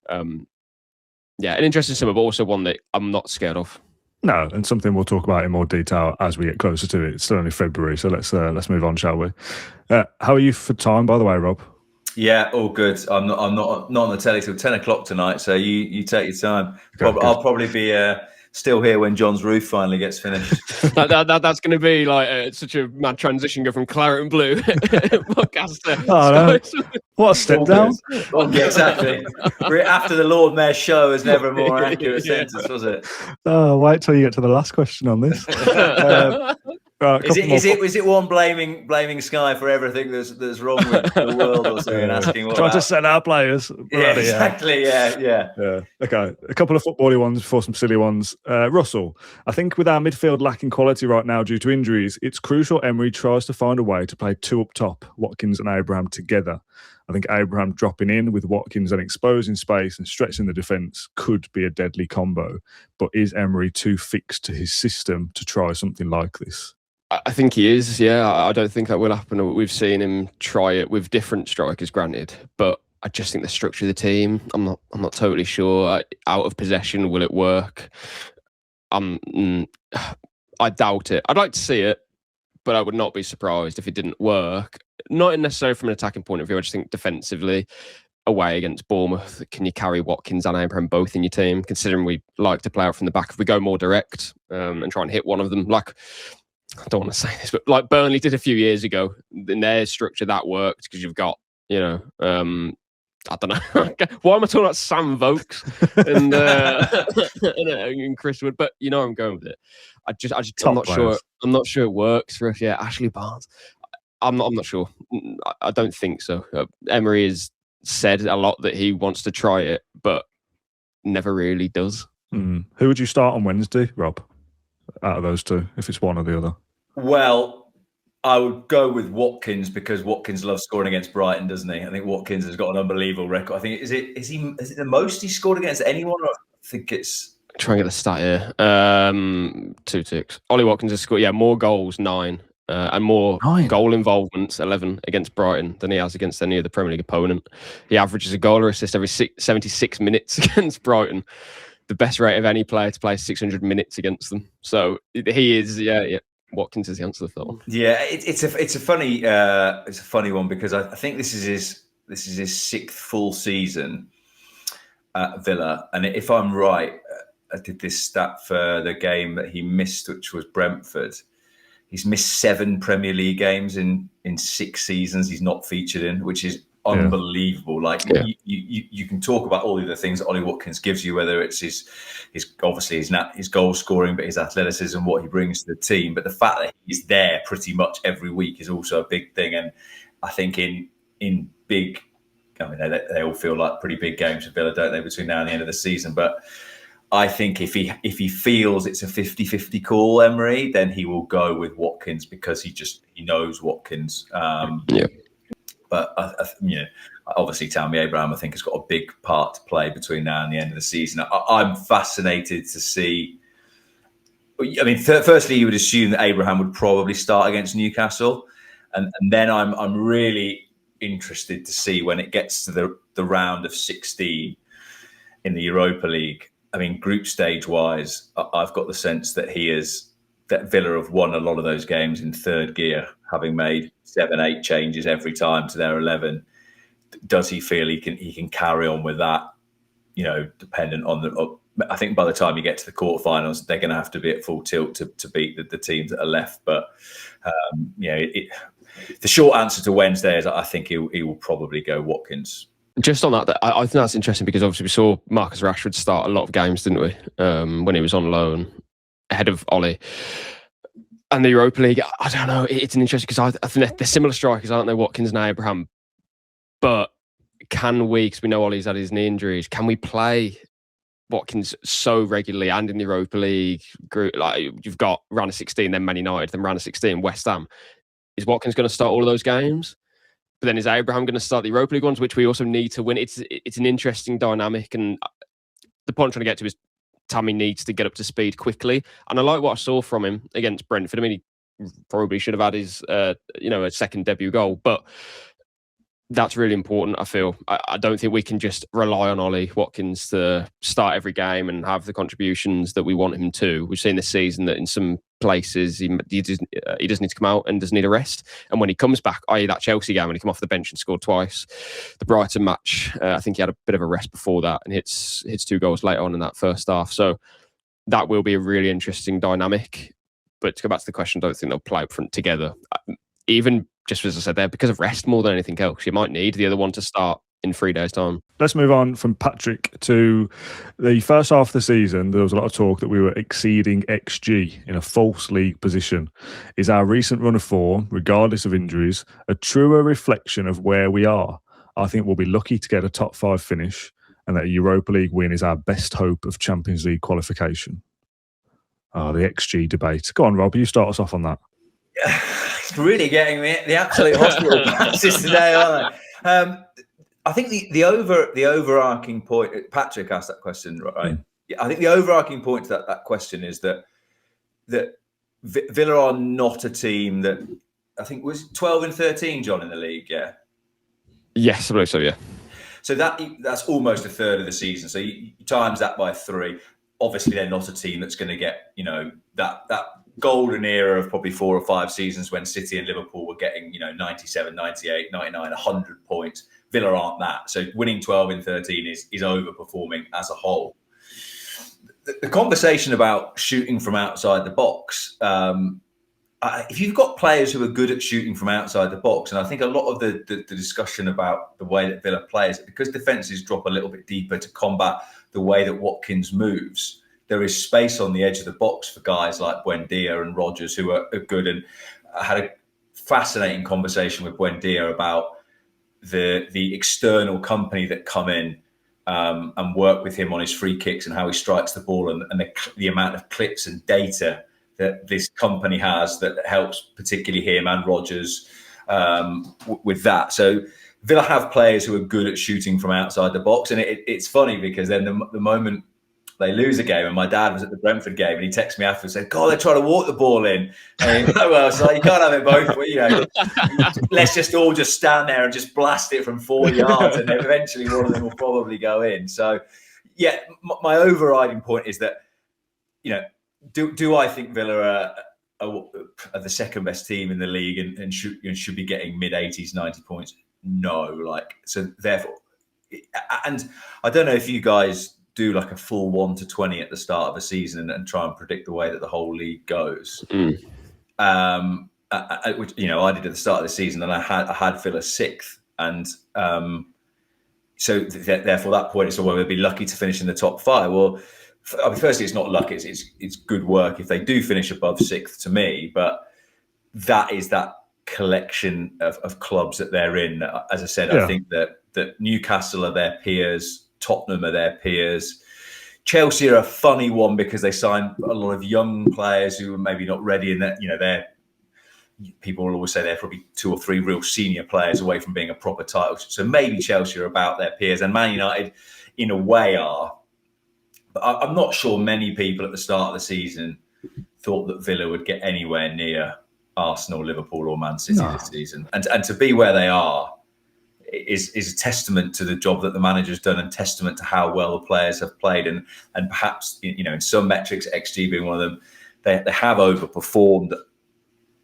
yeah, an interesting summer, but also one that I'm not scared of. No, and something we'll talk about in more detail as we get closer to it. It's still only February, so let's move on, shall we? How are you for time, by the way, Rob? Yeah, all good. I'm not on the telly till 10 o'clock tonight, so you take your time. Okay, I'll probably be still here when John's roof finally gets finished. That's going to be like such a mad transition, go from Claret and Blue podcast. Oh, no. What a step down. Yeah, exactly. After the Lord Mayor's show is never a more accurate sentence, was it? Oh, wait till you get to the last question on this. Right, is it one blaming Sky for everything that's wrong with the world or something? Asking what trying to sell our players. Yeah, exactly. Yeah. Okay, a couple of footbally ones before some silly ones. Russell, I think with our midfield lacking quality right now due to injuries, it's crucial Emery tries to find a way to play two up top, Watkins and Abraham together. I think Abraham dropping in with Watkins and exposing space and stretching the defence could be a deadly combo. But is Emery too fixed to his system to try something like this? I think he is, yeah. I don't think that will happen. We've seen him try it with different strikers, granted, but I just think the structure of the team, I'm not totally sure. Out of possession, will it work? I doubt it. I'd like to see it, but I would not be surprised if it didn't work. Not necessarily from an attacking point of view. I just think defensively, away against Bournemouth, can you carry Watkins and Abraham both in your team? Considering we like to play out from the back, if we go more direct and try and hit one of them, like, I don't want to say this, but like Burnley did a few years ago, in their structure that worked because you've got, I don't know. Why am I talking about Sam Vokes and Chris Wood? But you know where I'm going with it. I'm not sure. I'm not sure it works for us. Yeah, Ashley Barnes. I'm not sure. I don't think so. Emery has said a lot that he wants to try it, but never really does. Who would you start on Wednesday, Rob? Out of those two, if it's one or the other? Well, I would go with Watkins because Watkins loves scoring against Brighton, doesn't he? I think Watkins has got an unbelievable record. I think is it the most he's scored against anyone? Or I think it's try and get the stat here. 2 ticks. Ollie Watkins has scored more goals, 9, and more goal involvements, 11 against Brighton than he has against any other Premier League opponent. He averages a goal or assist every 76 minutes against Brighton. The best rate of any player to play 600 minutes against them. So he is, yeah. Watkins is the answer to that one. Yeah, it's a funny one because I think this is his 6th full season at Villa, and if I'm right, I did this stat for the game that he missed, which was Brentford. He's missed 7 Premier League games in 6 seasons. He's not featured in, which is unbelievable. Like you can talk about all the other things that Ollie Watkins gives you, whether it's his obviously his goal scoring, but his athleticism, what he brings to the team. But the fact that he's there pretty much every week is also a big thing. And I think in big, I mean, they all feel like pretty big games for Villa, don't they, between now and the end of the season? But I think if he feels it's a 50-50 call, Emery, then he will go with Watkins because he knows Watkins. But obviously Tammy Abraham, I think, has got a big part to play between now and the end of the season. I'm fascinated to see. I mean, firstly, you would assume that Abraham would probably start against Newcastle, and then I'm really interested to see when it gets to the round of 16 in the Europa League. I mean, group stage wise, I've got the sense that that Villa have won a lot of those games in third gear, having made 7-8 changes every time to their 11. Does he feel he can carry on with that? Dependent on I think by the time you get to the quarterfinals, they're going to have to be at full tilt to beat the teams that are left. But the short answer to Wednesday is I think he will probably go Watkins. Just on that, I think that's interesting because obviously we saw Marcus Rashford start a lot of games, didn't we? When he was on loan ahead of Ollie. And the Europa League, I don't know. It's an interesting because I think they're similar strikers, aren't they? Watkins and Abraham. But can we, because we know Ollie's had his knee injuries, can we play Watkins so regularly and in the Europa League group? Like you've got round of 16, then Man United, then round of 16, West Ham. Is Watkins going to start all of those games? But then is Abraham going to start the Europa League ones, which we also need to win? It's an interesting dynamic, and the point I'm trying to get to is Tammy needs to get up to speed quickly. And I like what I saw from him against Brentford. I mean, he probably should have had his a second debut goal, but that's really important, I feel. I don't think we can just rely on Ollie Watkins to start every game and have the contributions that we want him to. We've seen this season that in some places he does need to come out and does need a rest. And when he comes back, i.e. that Chelsea game when he came off the bench and scored twice, the Brighton match, I think he had a bit of a rest before that and hits 2 goals later on in that first half. So that will be a really interesting dynamic. But to go back to the question, I don't think they'll play up front together. Even just as I said there, because of rest more than anything else, you might need the other one to start in 3 days' time. Let's move on from Patrick to the first half of the season. There was a lot of talk that we were exceeding XG in a false league position. Is our recent run of form, regardless of injuries, a truer reflection of where we are? I think we'll be lucky to get a top 5 finish and that a Europa League win is our best hope of Champions League qualification. The XG debate. Go on, Rob, you start us off on that. It's really getting me the absolute hospital passes today, aren't they? I think the overarching point. Patrick asked that question, right? Yeah, I think the overarching point to that question is that Villa are not a team that I think was 12 and 13, John, in the league. Yeah. Yes, I believe so. Yeah. So that's almost a third of the season. So you times that by 3. Obviously, they're not a team that's going to get that golden era of probably 4 or 5 seasons when City and Liverpool were getting 97, 98, 99, 100 points. Villa aren't that. So winning 12 in 13 is overperforming as a whole. The conversation about shooting from outside the box, if you've got players who are good at shooting from outside the box, and I think a lot of the discussion about the way that Villa plays, because defences drop a little bit deeper to combat the way that Watkins moves, there is space on the edge of the box for guys like Buendia and Rodgers who are good. And I had a fascinating conversation with Buendia about the external company that come in and work with him on his free kicks and how he strikes the ball, and the amount of clips and data that this company has that helps particularly him and Rodgers with that. So Villa have players who are good at shooting from outside the box. And it's funny because then the moment they lose a game, and my dad was at the Brentford game and he texted me after and said, God, they're trying to walk the ball in. And well, it's like, you can't have it both. Let's just all just stand there and just blast it from 4 yards and then eventually one of them will probably go in. So, yeah, my overriding point is that, do I think Villa are the second best team in the league and should be getting mid-80s, 90 points? No. So therefore, and I don't know if you guys do like a full 1 to 20 at the start of a season and try and predict the way that the whole league goes. Which I did at the start of the season, and I had Villa 6th, and so therefore that point is, well, they'd be lucky to finish in the top 5. Well, firstly, it's not luck; it's good work if they do finish above 6th to me. But that is that collection of clubs that they're in. As I said, I think that Newcastle are their peers. Tottenham are their peers. Chelsea are a funny one because they signed a lot of young players who are maybe not ready, and that they're people will always say they're probably 2 or 3 real senior players away from being a proper title. So maybe Chelsea are about their peers, and Man United, in a way, are. But I'm not sure many people at the start of the season thought that Villa would get anywhere near Arsenal, Liverpool, or Man City this season, and to be where they are is a testament to the job that the manager's done, and testament to how well the players have played, and perhaps in some metrics, XG being one of them, they have overperformed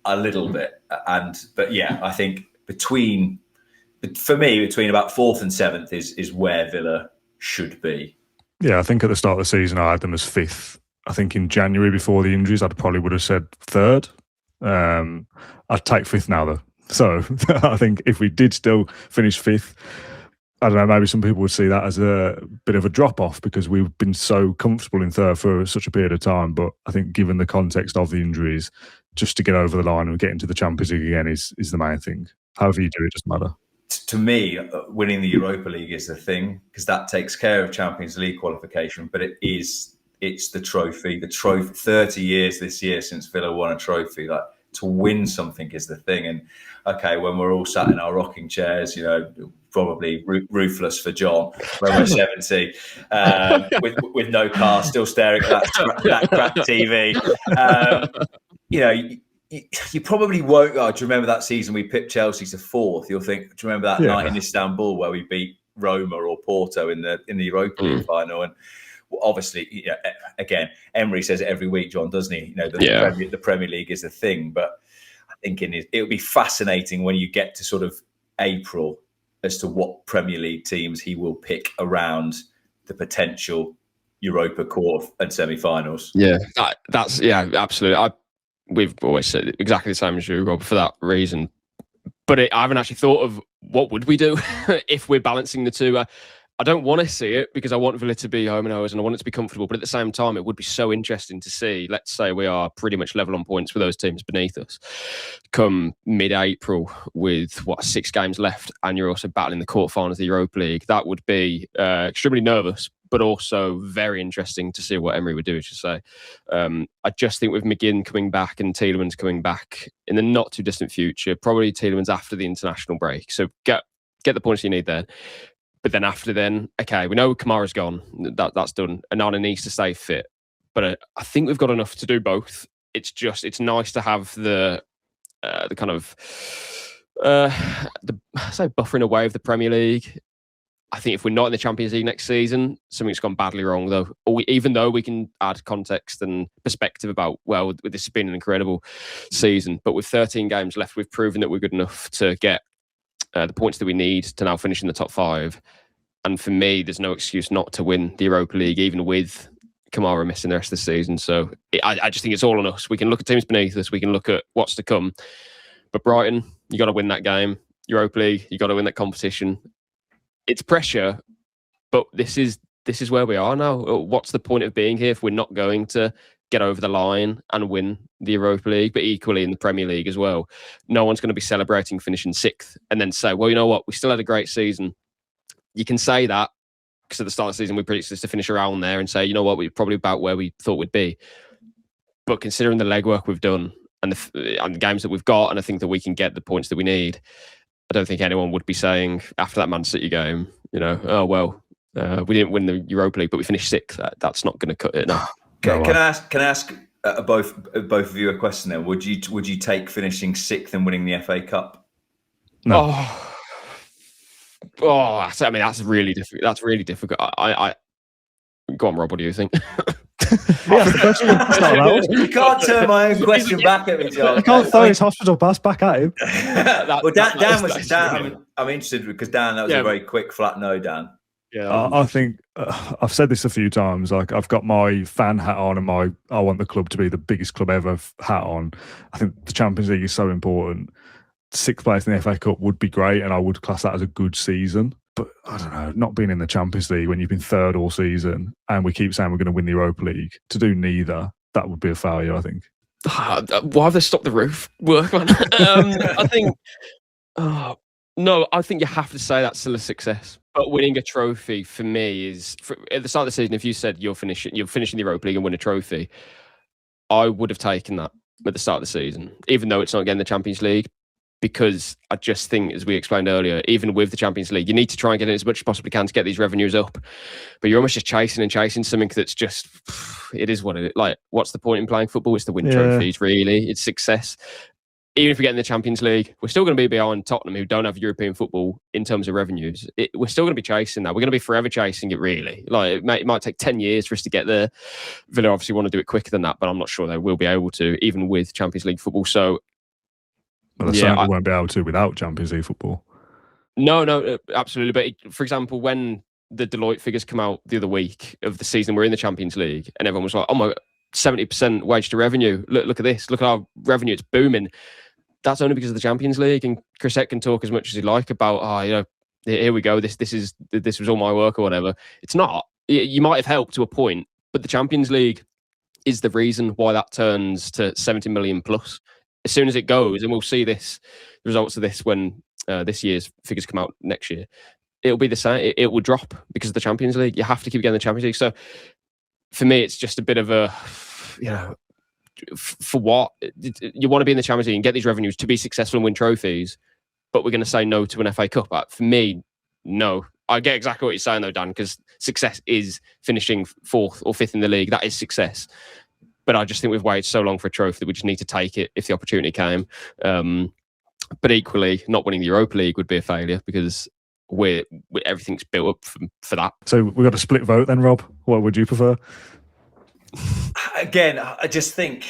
a little bit. But yeah, I think between about 4th and 7th is where Villa should be. Yeah, I think at the start of the season I had them as 5th. I think in January before the injuries, I probably would have said 3rd. I'd take 5th now though. So I think if we did still finish 5th, I don't know, maybe some people would see that as a bit of a drop-off because we've been so comfortable in 3rd for such a period of time. But I think given the context of the injuries, just to get over the line and get into the Champions League again is the main thing. However you do it, doesn't matter. To me, winning the Europa League is the thing, because that takes care of Champions League qualification, but it's the trophy. The trophy, 30 years this year since Villa won a trophy. To win something is the thing. And okay, when we're all sat in our rocking chairs, probably ruthless for John when we're 70, with no car, still staring at that crap TV. You probably won't. Do you remember that season we pipped Chelsea to 4th? You'll think, do you remember that night in Istanbul where we beat Roma or Porto in the Europa League final? And obviously, again, Emery says it every week, John, doesn't he? The Premier League is the thing. But I think it would be fascinating when you get to sort of April as to what Premier League teams he will pick around the potential Europa quarter and semi-finals. Yeah, that's absolutely. We've always said exactly the same as you, Rob, for that reason. But I haven't actually thought of what would we do if we're balancing the two. I don't want to see it because I want Villa to be home and hers and I want it to be comfortable. But at the same time, it would be so interesting to see, let's say we are pretty much level on points with those teams beneath us come mid-April with 6 games left, and you're also battling the quarterfinals of the Europa League. That would be extremely nervous, but also very interesting to see what Emery would do, as you say. I just think with McGinn coming back and Tielemans coming back in the not too distant future, probably Tielemans after the international break. So get the points you need there. But then after then, okay, we know Kamara's gone. That's done. Anana needs to stay fit. But I think we've got enough to do both. It's nice to have the kind of buffering away of the Premier League. I think if we're not in the Champions League next season, something's gone badly wrong, though. Even though we can add context and perspective about, well, this has been an incredible season. But with 13 games left, we've proven that we're good enough to get the points that we need to now finish in the top 5. And for me, there's no excuse not to win the Europa League, even with Kamara missing the rest of the season. So I just think it's all on us. We can look at teams beneath us. We can look at what's to come. But Brighton, you got to win that game. Europa League, you got to win that competition. It's pressure, but this is where we are now. What's the point of being here if we're not going to get over the line and win the Europa League, but equally in the Premier League as well? No one's going to be celebrating finishing 6th and then say, well, you know what? We still had a great season. You can say that because at the start of the season, we predicted us to finish around there and say, you know what? We're probably about where we thought we'd be. But considering the legwork we've done and the games that we've got, and I think that we can get the points that we need, I don't think anyone would be saying after that Man City game, oh, well, we didn't win the Europa League, but we finished 6th. That's not going to cut it. No. Can I ask both of you a question then? Would you take finishing 6th and winning the FA Cup? No. I mean, that's really difficult. That's really difficult. I go on, Rob. What do you think? You can't turn my own question back at me, John. You can't throw his hospital bus back at him. Dan, I'm interested because Dan, that was a very quick, flat no, Dan. Yeah, I think I've said this a few times. Like, I've got my fan hat on and my I want the club to be the biggest club ever hat on. I think the Champions League is so important. 6th place in the FA Cup would be great, and I would class that as a good season. But I don't know, not being in the Champions League when you've been 3rd all season and we keep saying we're going to win the Europa League, to do neither, that would be a failure, I think. Why have they stopped the roof work, man? I think, no, I think you have to say that's still a success. But winning a trophy for me is, at the start of the season, if you said you're finishing the Europa League and win a trophy, I would have taken that at the start of the season, even though it's not getting the Champions League. Because I just think, as we explained earlier, even with the Champions League, you need to try and get in as much as possibly can to get these revenues up. But you're almost just chasing something that's just, it is what it is. Like, what's the point in playing football? It's to win trophies, really. It's success. Even if we get in the Champions League, we're still going to be behind Tottenham, who don't have European football in terms of revenues. We're still going to be chasing that. We're going to be forever chasing it, really. Like, it might take 10 years for us to get there. Villa obviously want to do it quicker than that, but I'm not sure they will be able to, even with Champions League football. So, well, they certainly won't be able to without Champions League football. No, absolutely. But for example, when the Deloitte figures come out the other week of the season, we're in the Champions League, and everyone was like, "Oh my, 70% wage to revenue. Look at this. Look at our revenue. It's booming." That's only because of the Champions League. And Claret can talk as much as he like about, here we go. This was all my work or whatever. It's not. You might have helped to a point, but the Champions League is the reason why that turns to 70 million plus. As soon as it goes, and we'll see the results of this when this year's figures come out next year, it'll be the same. It will drop because of the Champions League. You have to keep getting the Champions League. So for me, it's just a bit of a, for what? You want to be in the Champions League and get these revenues to be successful and win trophies, but we're going to say no to an FA Cup. For me, no. I get exactly what you're saying though, Dan, because success is finishing 4th or 5th in the league. That is success. But I just think we've waited so long for a trophy that we just need to take it if the opportunity came. But equally, not winning the Europa League would be a failure because everything's built up for that. So we've got a split vote then, Rob. What would you prefer? Again, I just think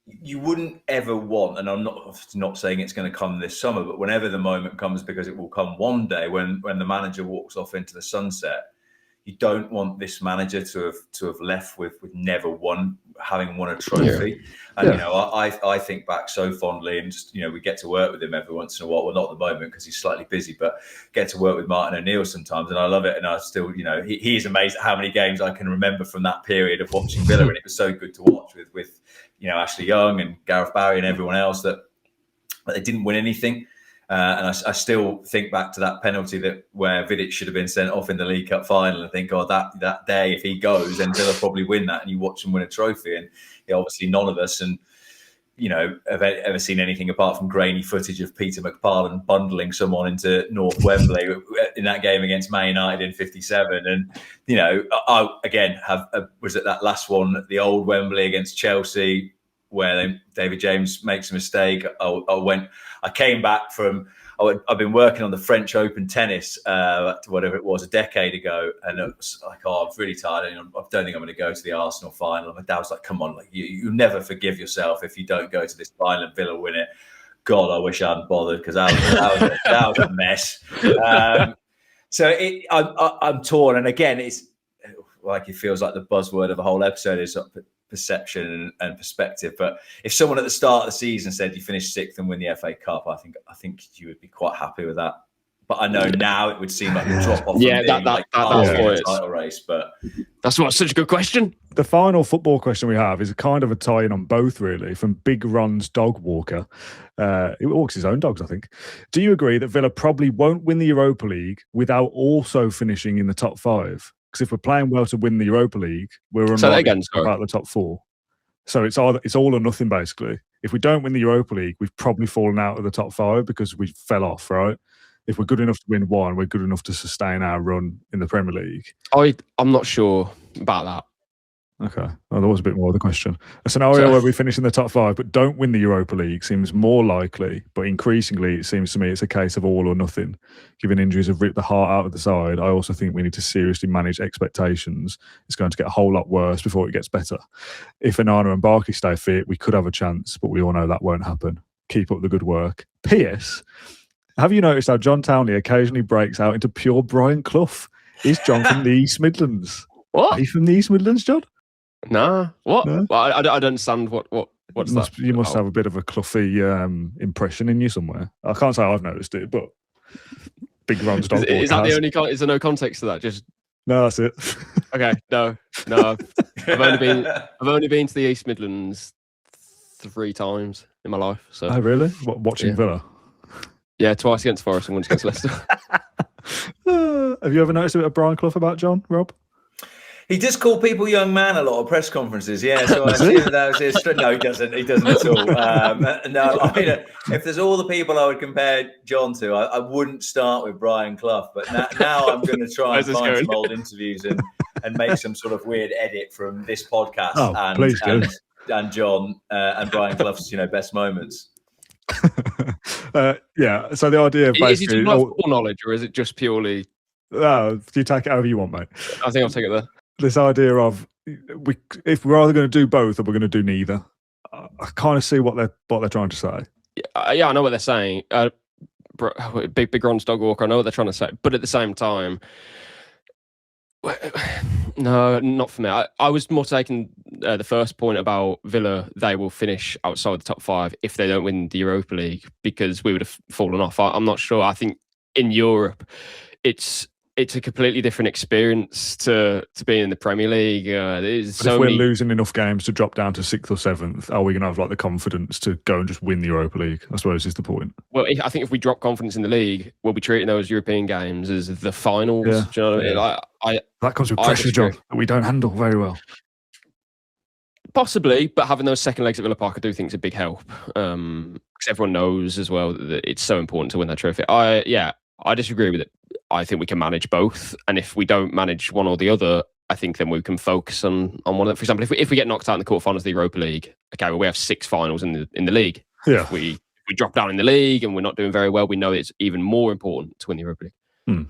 you wouldn't ever want, and I'm not saying it's going to come this summer, but whenever the moment comes, because it will come one day when the manager walks off into the sunset, you don't want this manager to have left with never having won a trophy. And I think back so fondly, and just we get to work with him every once in a while. Well, not at the moment because he's slightly busy, but get to work with Martin O'Neill sometimes, and I love it. And I still, he is amazed at how many games I can remember from that period of watching Villa, and it was so good to watch with Ashley Young and Gareth Barry and everyone else that they didn't win anything. And I still think back to that penalty where Vidic should have been sent off in the League Cup final, and think, that day, if he goes, then Villa probably win that, and you watch them win a trophy. And obviously none of us. And have ever seen anything apart from grainy footage of Peter McParland bundling someone into North Wembley in that game against Man United in '57. And, I again was at that last one at the old Wembley against Chelsea, where David James makes a mistake. I came back from, I've been working on the French Open tennis, whatever it was, a decade ago. And it was like, I'm really tired. And I don't think I'm going to go to the Arsenal final. And my dad was like, come on, you never forgive yourself if you don't go to this final and Villa win it. God, I wish I hadn't bothered, because that was a mess. So I'm torn. And again, it's like, it feels like the buzzword of the whole episode is perception and perspective. But if someone at the start of the season said you finished 6th and win the FA Cup, I think you would be quite happy with that. But I know now it would seem like a drop off. Yeah, that's the title race. But that's what's such a good question. The final football question we have is a kind of a tie-in on both, really, from Big Ron's dog walker. He walks his own dogs, I think. Do you agree that Villa probably won't win the Europa League without also finishing in the top 5? Because if we're playing well to win the Europa League, we're unlikely about the top 4. So it's all or nothing, basically. If we don't win the Europa League, we've probably fallen out of the top 5 because we fell off, right? If we're good enough to win 1, we're good enough to sustain our run in the Premier League. I'm not sure about that. Okay. Well, there was a bit more of the question. A scenario where we finish in the top 5 but don't win the Europa League seems more likely, but increasingly it seems to me it's a case of all or nothing. Given injuries have ripped the heart out of the side, I also think we need to seriously manage expectations. It's going to get a whole lot worse before it gets better. If Onana and Barkley stay fit, we could have a chance, but we all know that won't happen. Keep up the good work. P.S. Have you noticed how John Townley occasionally breaks out into pure Brian Clough? Is John from the East Midlands? What? Are you from the East Midlands, John? Nah. What? No? Well, I don't understand what's that. You must have a bit of a Cloughy impression in you somewhere. I can't say I've noticed it, but Big Ron's dog. Is that the only? Is there no context to that? Just no, that's it. Okay, no. I've only been to the East Midlands 3 times in my life. So. Oh, really? What, watching Villa? Yeah, twice against Forest and once against Leicester. Have you ever noticed a bit of Brian Clough about John, Rob? He does call people young man a lot at press conferences, yeah. So I assume that was his. No, he doesn't. He doesn't at all. No, I mean, if there's all the people I would compare John to, I wouldn't start with Brian Clough. But now I'm going to try and find some old interviews and make some sort of weird edit from this podcast and John and Brian Clough's best moments. Yeah. So the idea of basically is it full knowledge or is it just purely? You take it however you want, mate. I think I'll take it there. This idea of if we're either going to do both or we're going to do neither. I kind of see what they're trying to say. Yeah, I know what they're saying. Big Ron's dog walker. I know what they're trying to say, but at the same time, no, not for me. I was more taking the first point about Villa. They will finish outside the top 5 if they don't win the Europa League because we would have fallen off. I'm not sure. I think in Europe, it's a completely different experience to being in the Premier League. If we're losing enough games to drop down to 6th or 7th, are we going to have the confidence to go and just win the Europa League? I suppose is the point. Well, I think if we drop confidence in the league, we'll be treating those European games as the finals. Yeah. Do you know what I mean? That comes with pressure, John, that we don't handle very well. Possibly, but having those second legs at Villa Park, I do think is a big help. Because everyone knows as well that it's so important to win that trophy. I disagree with it. I think we can manage both, and if we don't manage one or the other, I think then we can focus on one of them. For example, if we get knocked out in the quarterfinals of the Europa League, okay, well we have 6 finals in the league. Yeah. If we drop down in the league and we're not doing very well, we know it's even more important to win the Europa League.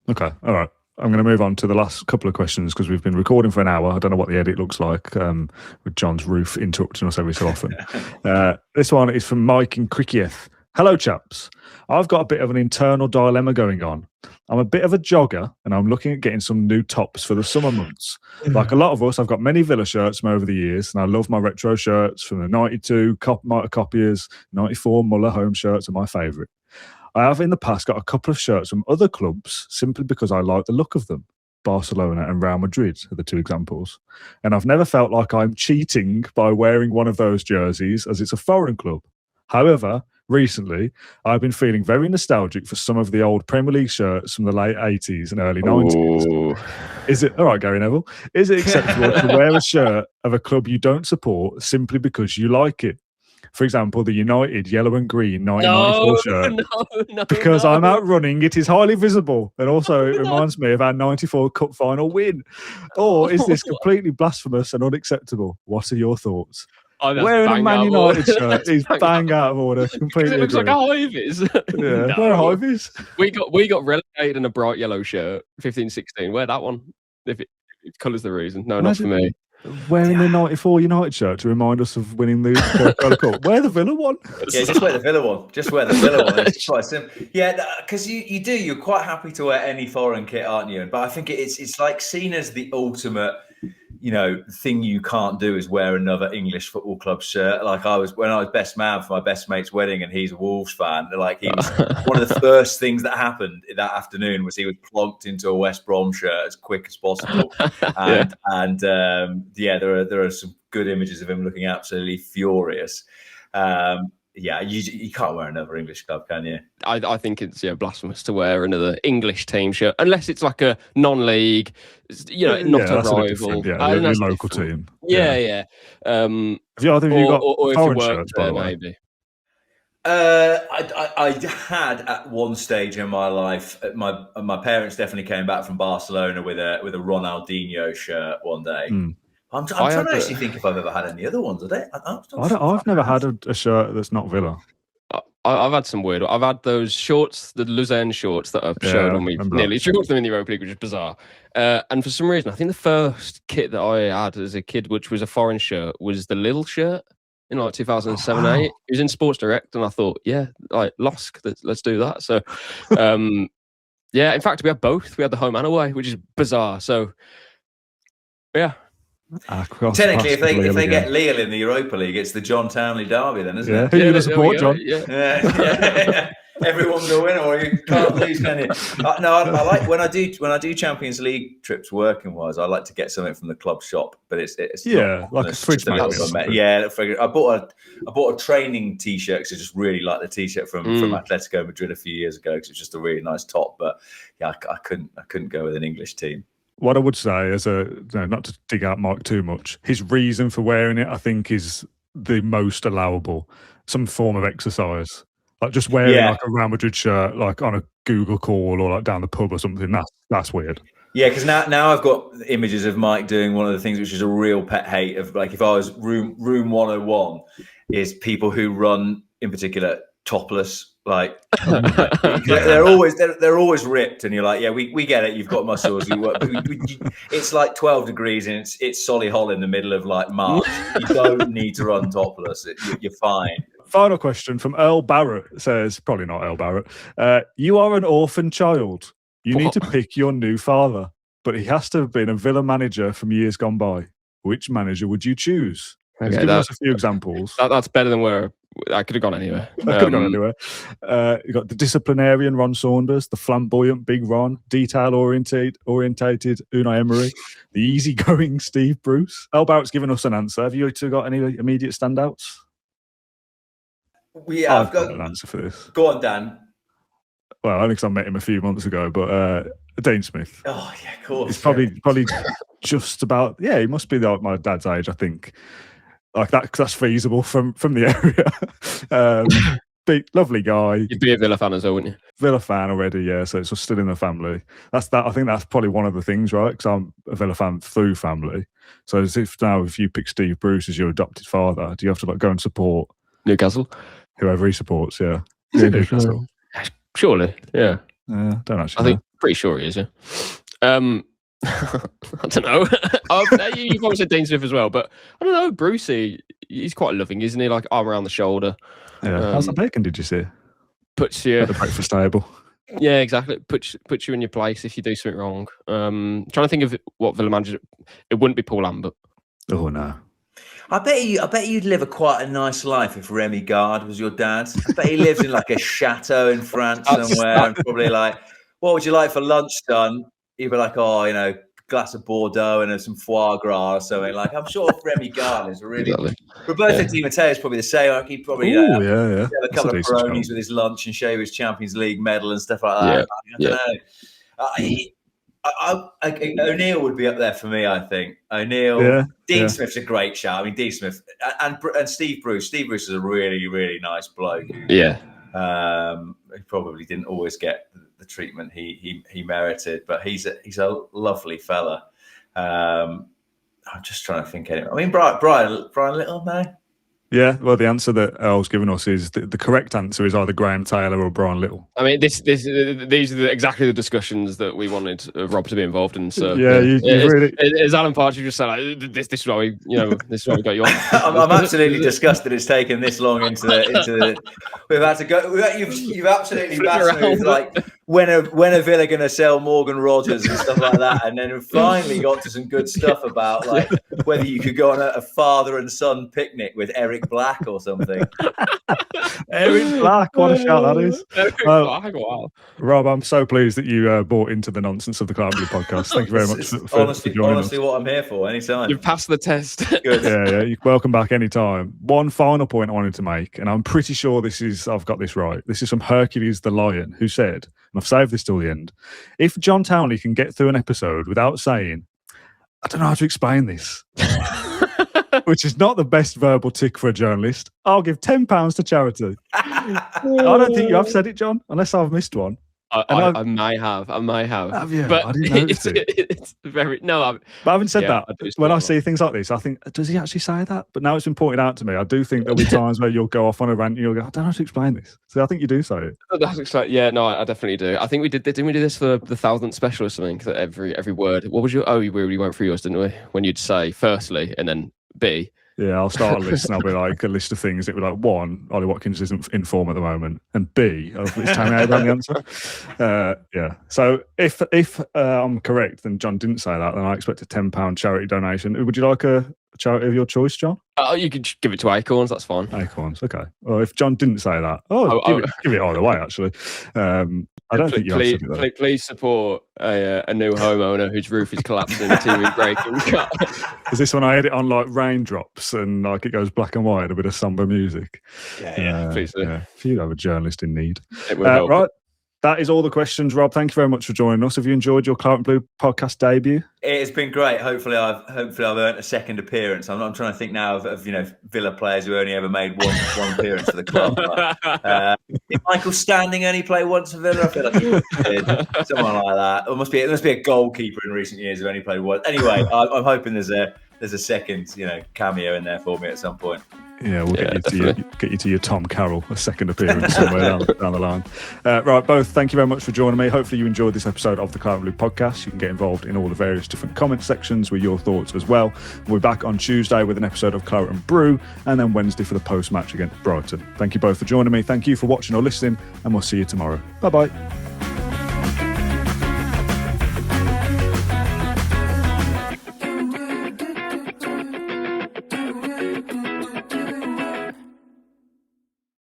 Okay, all right. I'm going to move on to the last couple of questions because we've been recording for an hour. I don't know what the edit looks like with John's roof interrupting us every so often. This one is from Mike in Cricketh. Hello, chaps. I've got a bit of an internal dilemma going on. I'm a bit of a jogger and I'm looking at getting some new tops for the summer months. Like a lot of us, I've got many Villa shirts from over the years and I love my retro shirts from the 92 Mitre Copiers, 94 Muller home shirts are my favourite. I have in the past got a couple of shirts from other clubs simply because I like the look of them. Barcelona and Real Madrid are the 2 examples. And I've never felt like I'm cheating by wearing one of those jerseys as it's a foreign club. However, recently, I've been feeling very nostalgic for some of the old Premier League shirts from the late 80s and early 90s. Is it, all right, Gary Neville, is it acceptable to wear a shirt of a club you don't support simply because you like it? For example, the United yellow and green 1994 shirt. No, because I'm out running, it is highly visible. And also, it reminds me of our 94 Cup final win. Or is this completely blasphemous and unacceptable? What are your thoughts? Wearing a Man United shirt is bang out of order. Completely it looks agree. like a Hives. Yeah, wear Hives. We got relegated in a bright yellow shirt, 15-16. Wear that one. If it colours the reason. No, not for me. Wearing the 94 United shirt to remind us of winning the Coca-Cola Cup. Wear the Villa one. Yeah, just wear the Villa one. Just wear the Villa one. It's quite simple. Yeah, because you're quite happy to wear any foreign kit, aren't you? But I think it's like seen as the ultimate, thing you can't do is wear another English football club shirt. Like when I was best man for my best mate's wedding, and he's a Wolves fan. Like he was one of the first things that happened that afternoon was he was plonked into a West Brom shirt as quick as possible. There are some good images of him looking absolutely furious. You can't wear another English club, can you? I think it's blasphemous to wear another English team shirt unless it's like a non-league, not a rival. Your local team. Yeah. Have you got or foreign if you shirts, by the way? maybe. I had at one stage in my life. My parents definitely came back from Barcelona with a Ronaldinho shirt one day. I'm trying to actually think if I've ever had any other ones. I've never had a shirt that's not Villa. I've had some weird. I've had those shorts, the Luzerne shorts that I've showed on me. Nearly showed them in the Europa League, which is bizarre. And for some reason, I think the first kit that I had as a kid, which was a foreign shirt, was the Lille shirt in like 2007-8. It was in Sports Direct, and I thought, LOSC, let's do that. So, in fact, we had both. We had the home and away, which is bizarre. So, yeah. Technically, if they get Lille in the Europa League, it's the John Townley derby, then, isn't it? Who are you going to support, John? Yeah. Everyone's a winner, or you can't lose, can you? I like when I do Champions League trips working wise. I like to get something from the club shop, but it's like a fridge magnet. Yeah, I bought a training T-shirt because I just really like the T-shirt from Atletico Madrid a few years ago because it's just a really nice top. But I couldn't go with an English team. What I would say, not to dig out Mike too much, his reason for wearing it, I think, is the most allowable. Some form of exercise, like just wearing like a Real Madrid shirt, like on a Google call or like down the pub or something. That's weird. Yeah, because now I've got images of Mike doing one of the things which is a real pet hate of, like, if I was room 101, is people who run in particular topless. Like they're always ripped, and you're like, we get it. You've got muscles. It's like 12 degrees, and it's Solihull in the middle of like March. You don't need to run topless. You're fine. Final question from Earl Barrett says, probably not Earl Barrett. You are an orphan child. You need to pick your new father, but he has to have been a Villa manager from years gone by. Which manager would you choose? Okay, give us a few examples. That's better than where I could have gone anywhere. You got the disciplinarian Ron Saunders, the flamboyant Big Ron, detail-orientated Unai Emery, the easygoing Steve Bruce. Earl Barrett's given us an answer. Have you two got any immediate standouts? I've got an answer for this. Go on, Dan. Well, only because I met him a few months ago, but Dean Smith. Oh, yeah, of course. He's probably just about, he must be like my dad's age, I think. Like that, because that's feasible from the area. Big, lovely guy. You'd be a Villa fan as well, wouldn't you? Villa fan already, yeah. So it's still in the family. I think that's probably one of the things, right? Because I'm a Villa fan through family. So as if you pick Steve Bruce as your adopted father, do you have to go and support Newcastle? Whoever he supports, yeah. Newcastle. Surely, yeah. Don't actually. Pretty sure he is, yeah. I don't know. You've probably said Dean Smith as well, but I don't know. Brucey, he's quite loving, isn't he? Like arm around the shoulder. Yeah. How's the bacon? Did you see? Puts you at the breakfast table. Yeah, exactly. Puts you in your place if you do something wrong. Trying to think of what Villa manager. It wouldn't be Paul Lambert. Oh no. I bet you'd live quite a nice life if Remy Gard was your dad. I bet he lives in like a chateau in France somewhere, and probably like, what would you like for lunch, son? He'd be like, glass of Bordeaux and some foie gras or something. Like, I'm sure Remy Gard is really. Exactly. Roberto Di Matteo is probably the same. Like, he'd probably have a couple of Peronis with his lunch and show his Champions League medal and stuff like that. I don't know. O'Neill would be up there for me, I think. O'Neill. Yeah, Dean Smith's a great shout. I mean, Dean Smith and Steve Bruce. Steve Bruce is a really, really nice bloke. Yeah. He probably didn't always get the treatment he merited, but he's a lovely fella. I'm just trying to think of it. I mean, Brian Little, no? Yeah, well, the answer that Earl's given us is the correct answer is either Graham Taylor or Brian Little. I mean, these are exactly the discussions that we wanted Rob to be involved in. So yeah, you really. As Alan Partridge just said, like, this is why we, this is why we got you on. I'm absolutely disgusted it's taken this long into the. We've had to go. You've absolutely bashed me with, like, when are Villa going to sell Morgan Rogers and stuff like that, and then we finally got to some good stuff about, like, whether you could go on a father and son picnic with Eric Black or something. Eric Black, what a shout that is. Black, wow. Rob, I'm so pleased that you bought into the nonsense of the Claret and Blue podcast. Thank you very much for joining us. What I'm here for, anytime. You've passed the test. Good. Yeah, you're welcome back anytime. One final point I wanted to make, and I'm pretty sure I've got this right. This is from Hercules the Lion, who said, and I've saved this till the end, if John Townley can get through an episode without saying, I don't know how to explain this, which is not the best verbal tick for a journalist, I'll give £10 to charity. I don't think you have said it, John, unless I've missed one. I may have. Have you? But I didn't notice it's very but having said that, when I see that. things like this, I think, does he actually say that? But now it's been pointed out to me. I do think there'll be times where you'll go off on a rant and you'll go, I don't know how to explain this. So I think you do say it. I definitely do. I think we didn't we do this for the 1000th special or something? That every word. What was your? Oh, we really went through yours, didn't we? When you'd say firstly and then B. Yeah, I'll start a list and I'll be like a list of things. It would be like, 1, Ollie Watkins isn't in form at the moment, and B, it's Tammy Abraham the answer. Yeah. So if I'm correct, then John didn't say that, then I expect a £10 charity donation. Would you like a charity of your choice, John? You could give it to Acorns. That's fine. Acorns, okay. Well, if John didn't say that, give it either way. Actually, I don't think you have said it. Please support a new homeowner whose roof is collapsing, TV breaking. Is this when I edit on like raindrops and like it goes black and white, a bit of somber music? Yeah, please do. Yeah. If you have a journalist in need, it will help. Right. That is all the questions, Rob. Thank you very much for joining us. Have you enjoyed your Claret and Blue podcast debut? It's been great. Hopefully I've earned a second appearance. I'm trying to think now of Villa players who only ever made one appearance for the club. Did Michael Standing only play once for Villa? I feel like he did. Someone like that. There must be a goalkeeper in recent years who only played once. Anyway, I'm hoping there's a second cameo in there for me at some point. Yeah, we'll get you to your Tom Carroll, a second appearance somewhere down the line. Right, both, thank you very much for joining me. Hopefully you enjoyed this episode of the Claret and Blue podcast. You can get involved in all the various different comment sections with your thoughts as well. We'll be back on Tuesday with an episode of Claret and Brew, and then Wednesday for the post-match against Brighton. Thank you both for joining me. Thank you for watching or listening, and we'll see you tomorrow. Bye-bye.